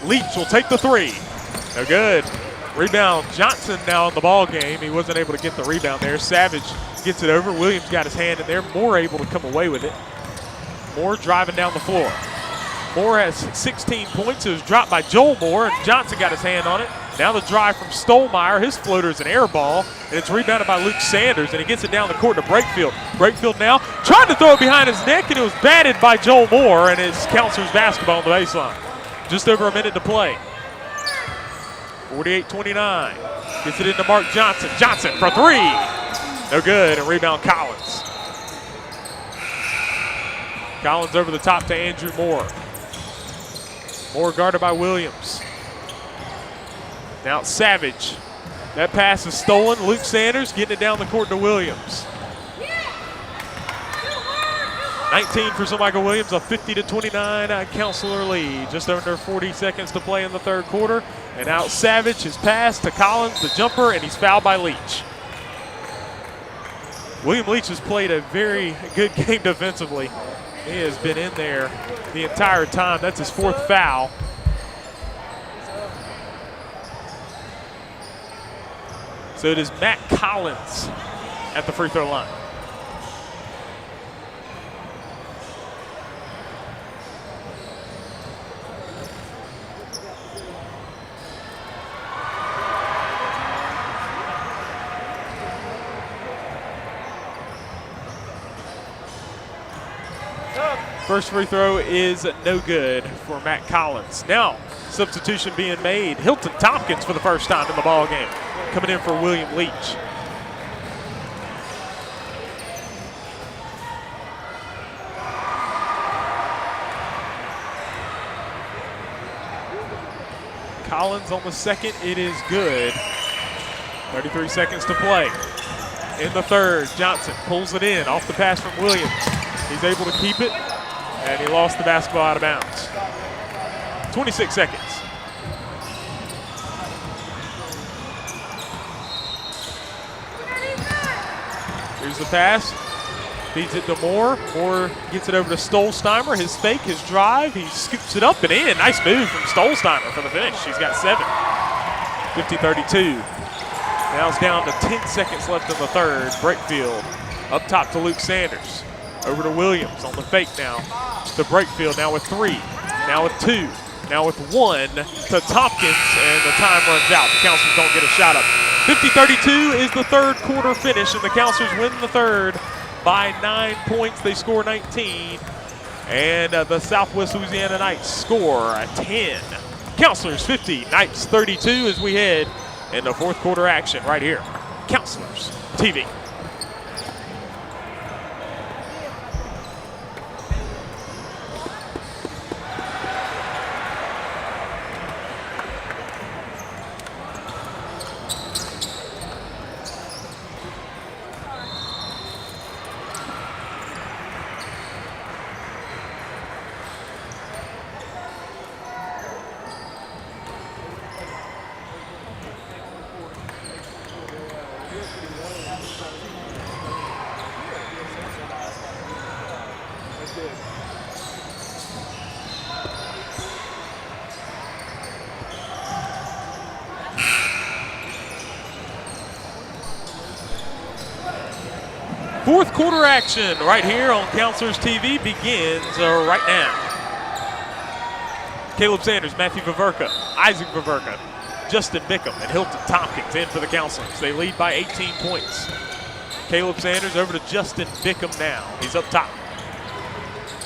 Leach will take the three. No good. Rebound. Johnson now in the ball game. He wasn't able to get the rebound there. Savage gets it over. Williams got his hand in there. Moore able to come away with it. Moore driving down the floor. Moore has 16 points. It was dropped by Joel Moore, and Johnson got his hand on it. Now the drive from Stolmeyer. His floater is an air ball, and it's rebounded by Luke Sanders, and he gets it down the court to Brakefield. Brakefield now trying to throw it behind his neck, and it was batted by Joel Moore, and it's Counselor's basketball on the baseline. Just over a minute to play. 48-29. Gets it into Mark Johnson. Johnson for three. No good, and rebound Collins. Collins over the top to Andrew Moore. Moore guarded by Williams. Now it's Savage. That pass is stolen. Luke Sanders getting it down the court to Williams. 19 for Sir Michael Williams, a 50-29 Counselor lead. Just under 40 seconds to play in the third quarter. And out Savage, his pass to Collins, the jumper, and he's fouled by Leach. William Leach has played a very good game defensively. He has been in there the entire time. That's his fourth foul. So it is Matt Collins at the free throw line. First free throw is no good for Matt Collins. Now, substitution being made. Hilton Tompkins for the first time in the ball game, coming in for William Leach. Collins on the second. It is good. 33 seconds to play. In the third, Johnson pulls it in off the pass from Williams. He's able to keep it, and he lost the basketball out of bounds. 26 seconds. Here's the pass. Feeds it to Moore. Moore gets it over to Stolsteimer. His fake, his drive. He scoops it up and in. Nice move from Stolsteimer for the finish. He's got 7. 50-32. Now it's down to 10 seconds left in the third. Brakefield up top to Luke Sanders. Over to Williams on the fake now. To Brakefield now with 3. Now with 2. Now with 1 to Tompkins, and the time runs out. The Counselors don't get a shot up. 50-32 is the third quarter finish, and the Counselors win the third by 9 points. They score 19, and the Southwest Louisiana Knights score 10. Counselors 50, Knights 32 as we head into fourth quarter action right here. Counselors TV. Fourth quarter action right here on Counselors TV begins right now. Caleb Sanders, Matthew Viverka, Isaac Viverka, Justin Bickham, and Hilton Tompkins in for the Counselors. They lead by 18 points. Caleb Sanders over to Justin Bickham now. He's up top.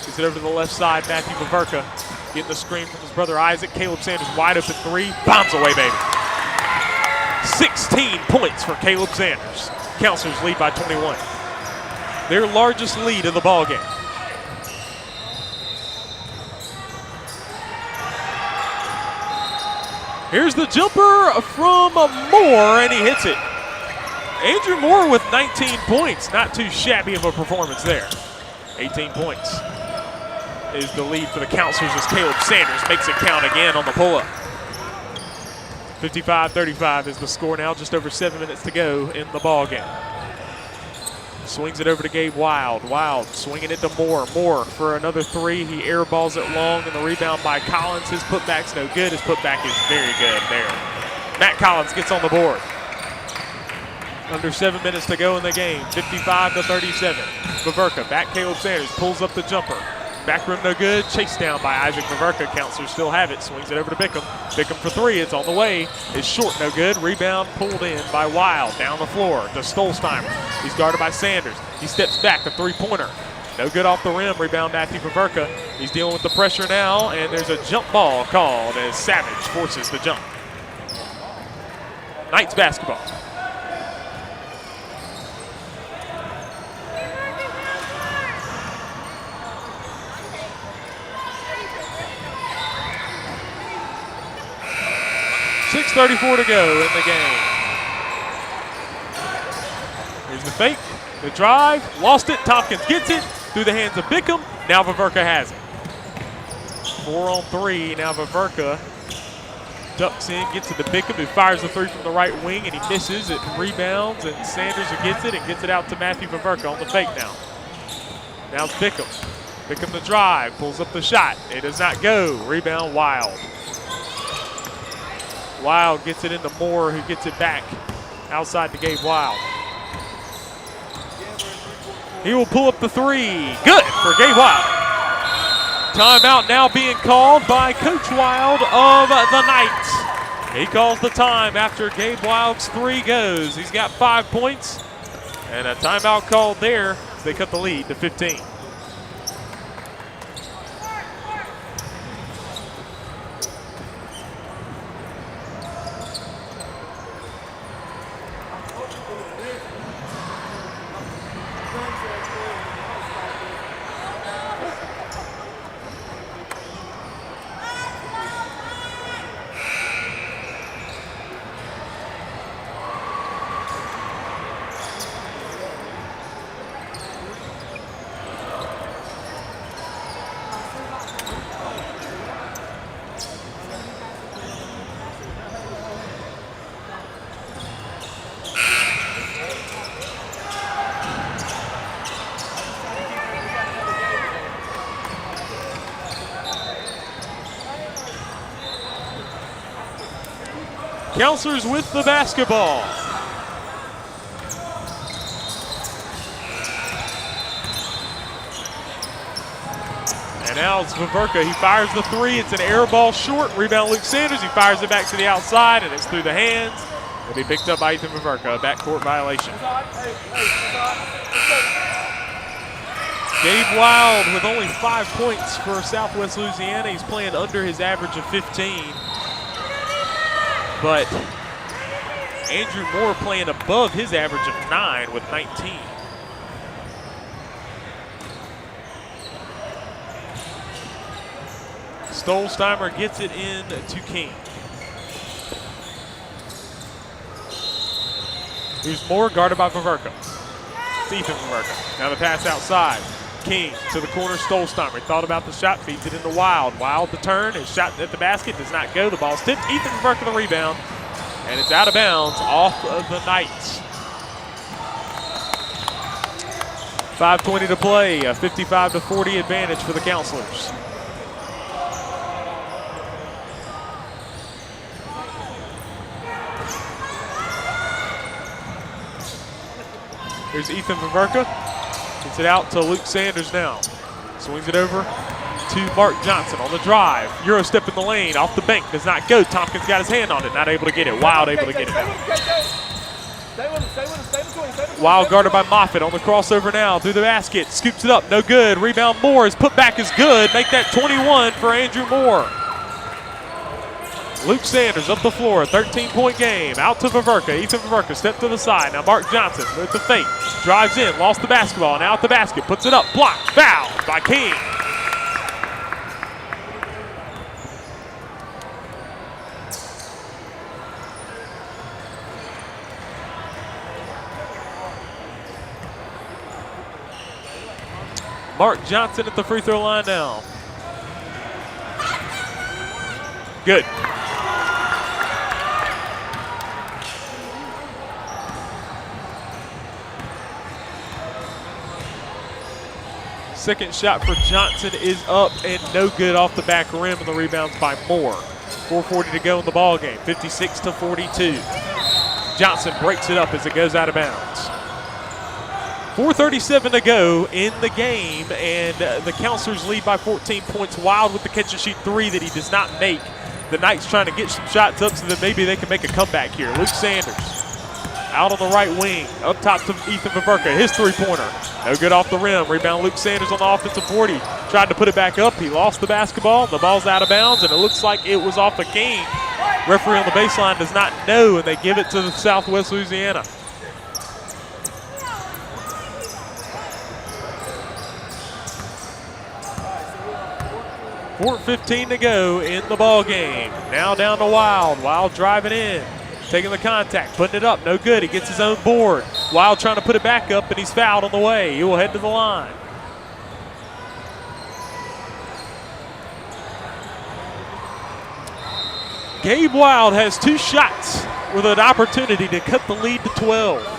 Gets it over to the left side. Matthew Viverka getting the screen from his brother Isaac. Caleb Sanders wide open 3. Bombs away, baby. 16 points for Caleb Sanders. Counselors lead by 21. Their largest lead of the ball game. Here's the jumper from Moore, and he hits it. Andrew Moore with 19 points. Not too shabby of a performance there. 18 points is the lead for the Counselors as Caleb Sanders makes it count again on the pull-up. 55-35 is the score now. Just over 7 minutes to go in the ball game. Swings it over to Gabe Wild. Wild swinging it to Moore. Moore for another three. He airballs it long, and the rebound by Collins. His putback's no good. His putback is very good there. Matt Collins gets on the board. Under 7 minutes to go in the game. 55-37. Vaverka back. Caleb Sanders pulls up the jumper. Back rim no good. Chased down by Isaac Vaverka. Counselors still have it. Swings it over to Bickham. Bickham for three. It's on the way. It's short, no good. Rebound pulled in by Wild. Down the floor to Stolzheimer. He's guarded by Sanders. He steps back. A three-pointer. No good off the rim. Rebound Matthew Vaverka. He's dealing with the pressure now, and there's a jump ball called as Savage forces the jump. Knights basketball. .34 to go in the game. Here's the fake, the drive, lost it. Tompkins gets it through the hands of Bickham. Now Vaverka has it. 4 on 3. Now Vaverka ducks in, gets it to Bickham, who fires the three from the right wing, and he misses. It rebounds, and Sanders who gets it and gets it out to Matthew Vaverka on the fake now. Now it's Bickham. Bickham the drive, pulls up the shot. It does not go. Rebound Wild. Wild gets it into Moore, who gets it back outside to Gabe Wild. He will pull up the three. Good for Gabe Wild. Timeout now being called by Coach Wild of the Knights. He calls the time after Gabe Wild's three goes. He's got 5 points, and a timeout called there as they cut the lead to 15. Counselors with the basketball. And now it's Vaverka. He fires the three. It's an air ball short. Rebound Luke Sanders. He fires it back to the outside, and it's through the hands. It'll be picked up by Ethan Vaverka. A backcourt violation. Gabe Wild with only 5 points for Southwest Louisiana. He's playing under his average of 15. But Andrew Moore playing above his average of 9 with 19. Stolzheimer gets it in to King. Here's Moore guarded by Vaverka. Ethan Vaverka. Now the pass outside. King to the corner. Stolzheimer thought about the shot, feeds it into Wild. Wild the turn. His shot at the basket does not go. The ball's tipped. Ethan Vaverka the rebound. And it's out of bounds off of the Knights. 5:20 to play. A 55-40 advantage for the Counselors. Here's Ethan Vaverka. Gets it out to Luke Sanders now. Swings it over to Mark Johnson on the drive. Euro step in the lane, off the bank, does not go. Tompkins got his hand on it, not able to get it. Wild able to get it now. Wild guarded by Moffitt on the crossover now through the basket. Scoops it up, no good. Rebound Moore. His putback is good. Make that 21 for Andrew Moore. Luke Sanders up the floor, 13-point game. Out to Viverka. Ethan Viverka, step to the side. Now Mark Johnson with the fake. Drives in, lost the basketball. Now at the basket, puts it up. Blocked, foul by King. Mark Johnson at the free throw line now. Good. Second shot for Johnson is up and no good off the back rim, and the rebounds by Moore. 4:40 to go in the ball game, 56-42. Johnson breaks it up as it goes out of bounds. 4:37 to go in the game, and the Counselors lead by 14 points. Wild with the catch and shoot three that he does not make. The Knights trying to get some shots up so that maybe they can make a comeback here. Luke Sanders out on the right wing, up top to Ethan Viverka, his three-pointer. No good off the rim. Rebound Luke Sanders on the offensive board. He tried to put it back up. He lost the basketball. The ball's out of bounds, and it looks like it was off of King. Referee on the baseline does not know, and they give it to the Southwest Louisiana. .15 to go in the ball game. Now down to Wild. Wild driving in, taking the contact, putting it up. No good. He gets his own board. Wild trying to put it back up, and he's fouled on the way. He will head to the line. Gabe Wild has two shots with an opportunity to cut the lead to 12.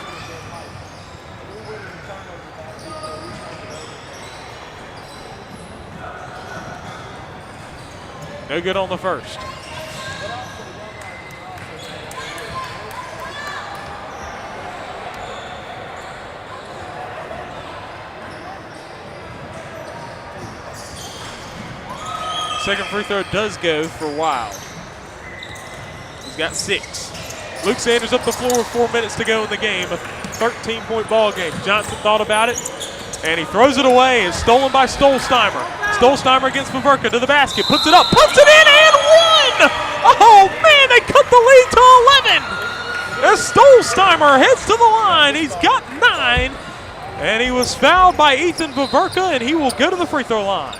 No good on the first. Second free throw does go for Wild. He's got 6. Luke Sanders up the floor with 4 minutes to go in the game. A 13-point ball game. Johnson thought about it, and he throws it away. It's stolen by Stolsteimer. Stolsteimer against Viverka to the basket. Puts it up, puts it in, and one! Oh, man, they cut the lead to 11. As Stolsteimer heads to the line, he's got 9, and he was fouled by Ethan Viverka, and he will go to the free throw line.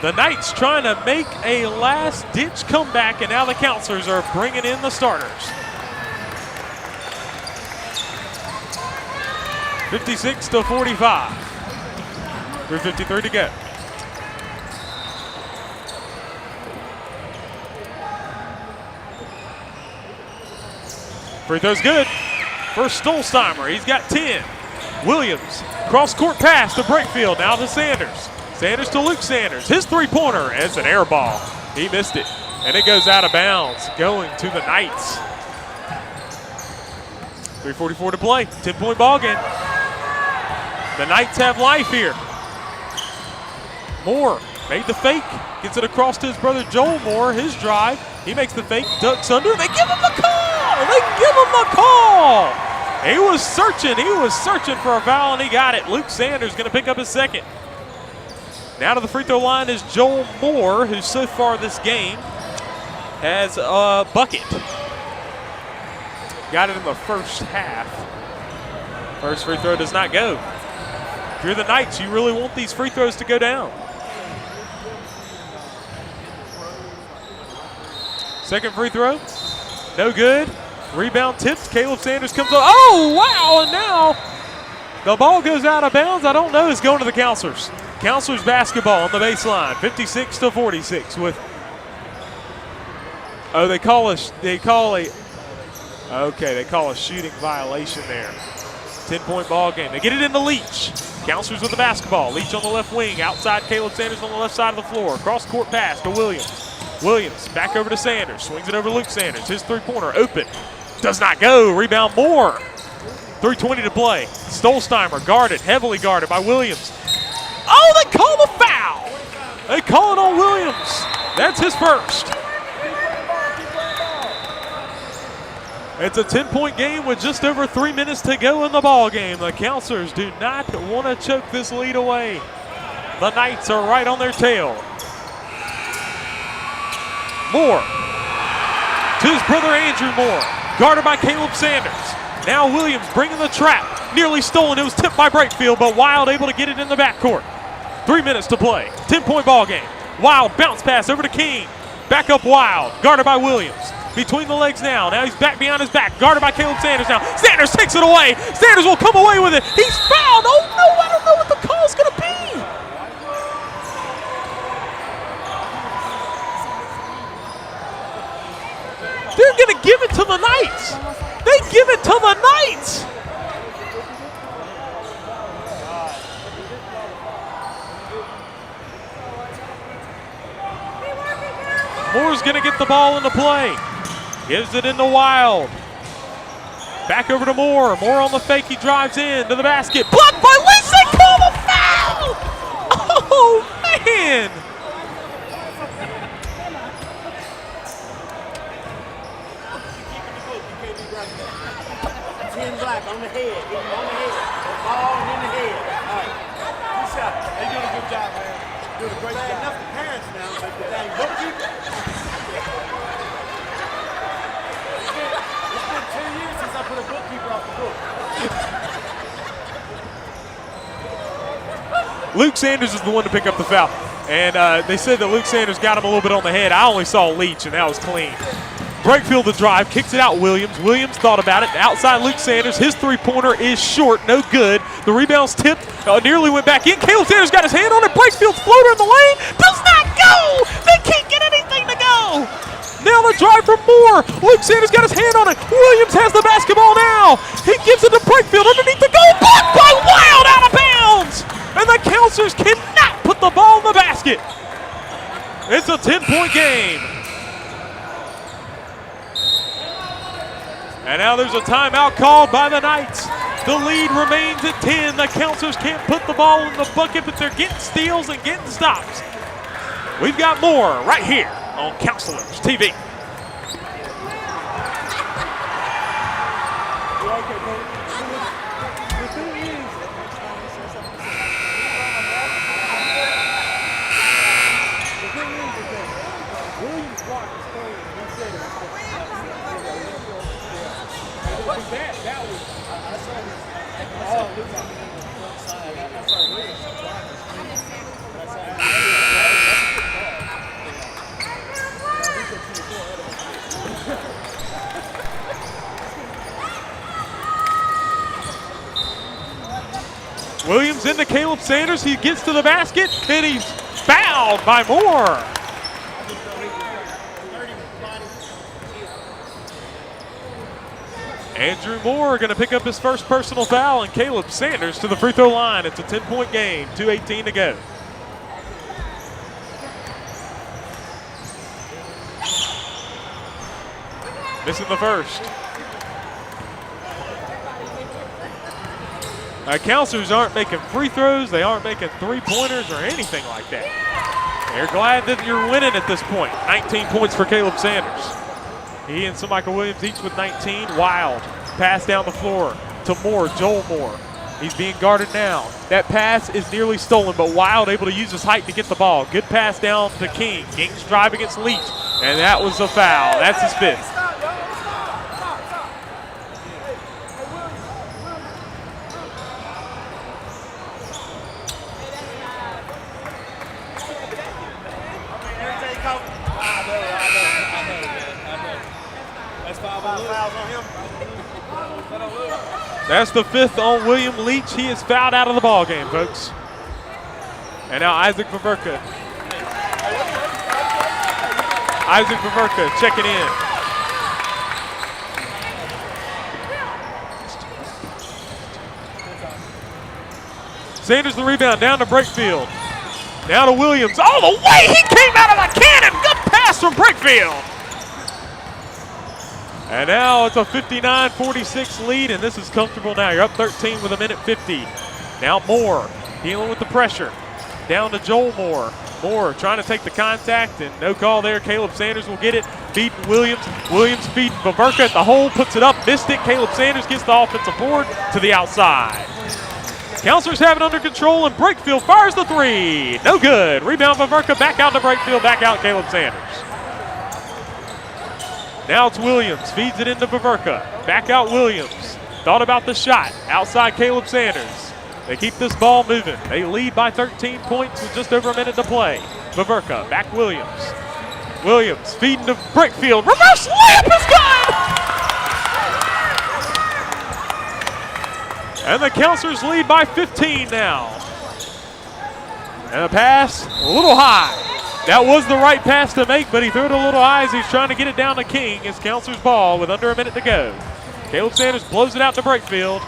The Knights trying to make a last-ditch comeback, and now the Counselors are bringing in the starters. 56-45. 3:53 to go. Free throw's good for Stolsteimer. He's got 10. Williams, cross-court pass to Breakfield, now to Sanders. Sanders to Luke Sanders. His three-pointer, and it's an air ball. He missed it, and it goes out of bounds, going to the Knights. 3:44 to play, 10-point ball game. The Knights have life here. Moore made the fake, gets it across to his brother Joel Moore. His drive, he makes the fake, ducks under. They give him the call. They give him the call. He was searching for a foul, and he got it. Luke Sanders going to pick up his second. Now to the free throw line is Joel Moore, who so far this game has a bucket. Got it in the first half. First free throw does not go. If you're the Knights, you really want these free throws to go down. Second free throw, no good. Rebound tips, Caleb Sanders comes up. Oh, wow, and now the ball goes out of bounds. I don't know, it's going to the Counselors. Counselors basketball on the baseline, 56-46 with, oh, they call a shooting violation there. 10-point ball game. They get it into Leach. Counselors with the basketball. Leach on the left wing, outside Caleb Sanders on the left side of the floor. Cross-court pass to Williams. Williams back over to Sanders, swings it over to Luke Sanders. His three-pointer open, does not go. Rebound Moore. 3:20 to play. Stolsteimer guarded, heavily guarded by Williams. Oh, they call the foul. They call it on Williams. That's his first. It's a 10-point game with just over 3 minutes to go in the ball game. The Counselors do not want to choke this lead away. The Knights are right on their tail. Moore to his brother Andrew Moore. Guarded by Caleb Sanders. Now Williams bringing the trap. Nearly stolen. It was tipped by Brakefield, but Wild able to get it in the backcourt. 3 minutes to play. 10-point ball game. Wild bounce pass over to King. Back up Wild. Guarded by Williams. Between the legs now. Now he's back behind his back. Guarded by Caleb Sanders now. Sanders takes it away. Sanders will come away with it. He's fouled. Oh no, I don't know what the call's going to be. They're going to give it to the Knights. They give it to the Knights. Moore's going to get the ball into play. Gives it into Wild. Back over to Moore. Moore on the fake. He drives in to the basket. Blocked by Lynch. They call the foul. Oh, man. Black on the head. On the head. The ball and in the head. All right. Good shot. They're doing a good job, man. Doing a great job. Enough to parents now, but the dang bookkeeper. It's been 2 years since I put a bookkeeper off the book. Luke Sanders is the one to pick up the foul. And they said that Luke Sanders got him a little bit on the head. I only saw Leach, and that was clean. Brakefield the drive, kicks it out Williams. Williams thought about it. Outside Luke Sanders. His three-pointer is short, no good. The rebound's tipped, nearly went back in. Caleb Sanders got his hand on it. Brakefield's floater in the lane. Does not go! They can't get anything to go! Now the drive from Moore. Luke Sanders got his hand on it. Williams has the basketball now. He gives it to Brakefield underneath the goal. Blocked by Wild, out of bounds! And the Counselors cannot put the ball in the basket. It's a 10-point game. And now there's a timeout called by the Knights. The lead remains at 10. The Counselors can't put the ball in the bucket, but they're getting steals and getting stops. We've got more right here on Counselors TV. Williams into Caleb Sanders. He gets to the basket, and he's fouled by Moore. Andrew Moore going to pick up his first personal foul, and Caleb Sanders to the free throw line. It's a 10-point game, 2:18 to go. Missing the first. Counselors aren't making free throws. They aren't making three-pointers or anything like that. They're glad that you're winning at this point. 19 points for Caleb Sanders. He and Michael Williams each with 19. Wild pass down the floor to Moore, Joel Moore. He's being guarded now. That pass is nearly stolen, but Wild able to use his height to get the ball. Good pass down to King. King's drive against Leach, and that was a foul. That's his fifth. That's the fifth on William Leach. He is fouled out of the ball game, folks. And now Isaac Vaverka. Isaac Vaverka checking in. Sanders the rebound, down to Brakefield. Now to Williams. Oh, the way he came out of the cannon. Good pass from Brakefield. And now it's a 59-46 lead, and this is comfortable now. You're up 13 with 1:50. Now Moore dealing with the pressure. Down to Joel Moore. Moore trying to take the contact, and no call there. Caleb Sanders will get it. Beating Williams. Williams feeding Vaverka at the hole, puts it up, missed it. Caleb Sanders gets the offensive board to the outside. Counselors have it under control, and Brakefield fires the three. No good. Rebound Vaverka, back out to Brakefield, back out Caleb Sanders. Now it's Williams, feeds it into Baverka. Back out Williams. Thought about the shot. Outside Caleb Sanders. They keep this ball moving. They lead by 13 points with just over a minute to play. Baverka, back Williams. Williams feeding to Brickfield. Reverse layup is good! And the Counselors lead by 15 now. And a pass a little high. That was the right pass to make, but he threw it a little high as he's trying to get it down to King. It's Counselors' ball with under a minute to go. Caleb Sanders blows it out to Brickfield.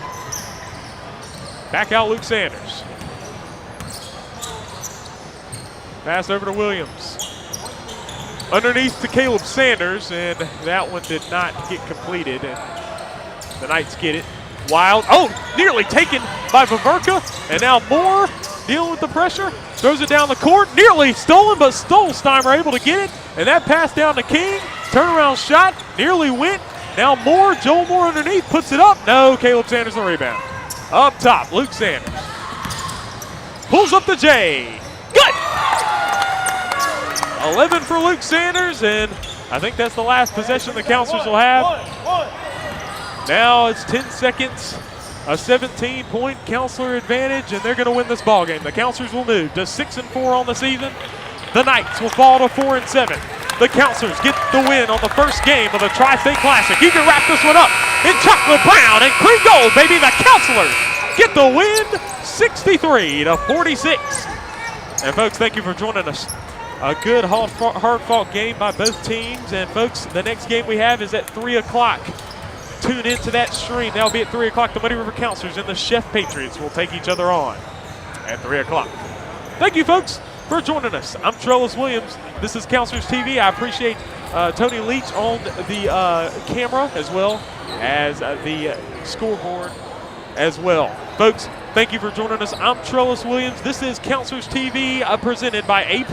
Back out Luke Sanders. Pass over to Williams. Underneath to Caleb Sanders, and that one did not get completed. And the Knights get it. Wild. Oh, nearly taken by Baverka. And now Moore dealing with the pressure. Throws it down the court. Nearly stolen, but Stolzheimer able to get it. And that pass down to King. Turnaround shot. Nearly went. Now Moore, Joel Moore underneath, puts it up. No, Caleb Sanders the rebound. Up top, Luke Sanders. Pulls up the J. Good! 11 for Luke Sanders, and I think that's the last possession the Counselors will have. Now it's 10 seconds, a 17-point Counselor advantage, and they're going to win this ball game. The Counselors will move to 6-4 on the season. The Knights will fall to 4-7. The Counselors get the win on the first game of the Tri-State Classic. You can wrap this one up in chocolate brown and cream gold, baby. The Counselors get the win, 63-46. And folks, thank you for joining us. A good, hard-fought game by both teams. And folks, the next game we have is at 3 o'clock. Tune into that stream. That'll be at 3 o'clock. The Muddy River Counselors and the Chef Patriots will take each other on at 3 o'clock. Thank you, folks, for joining us. I'm Trellis Williams. This is Counselors TV. I appreciate Tony Leach on the camera as well as the scoreboard as well. Folks, thank you for joining us. I'm Trellis Williams. This is Counselors TV presented by A+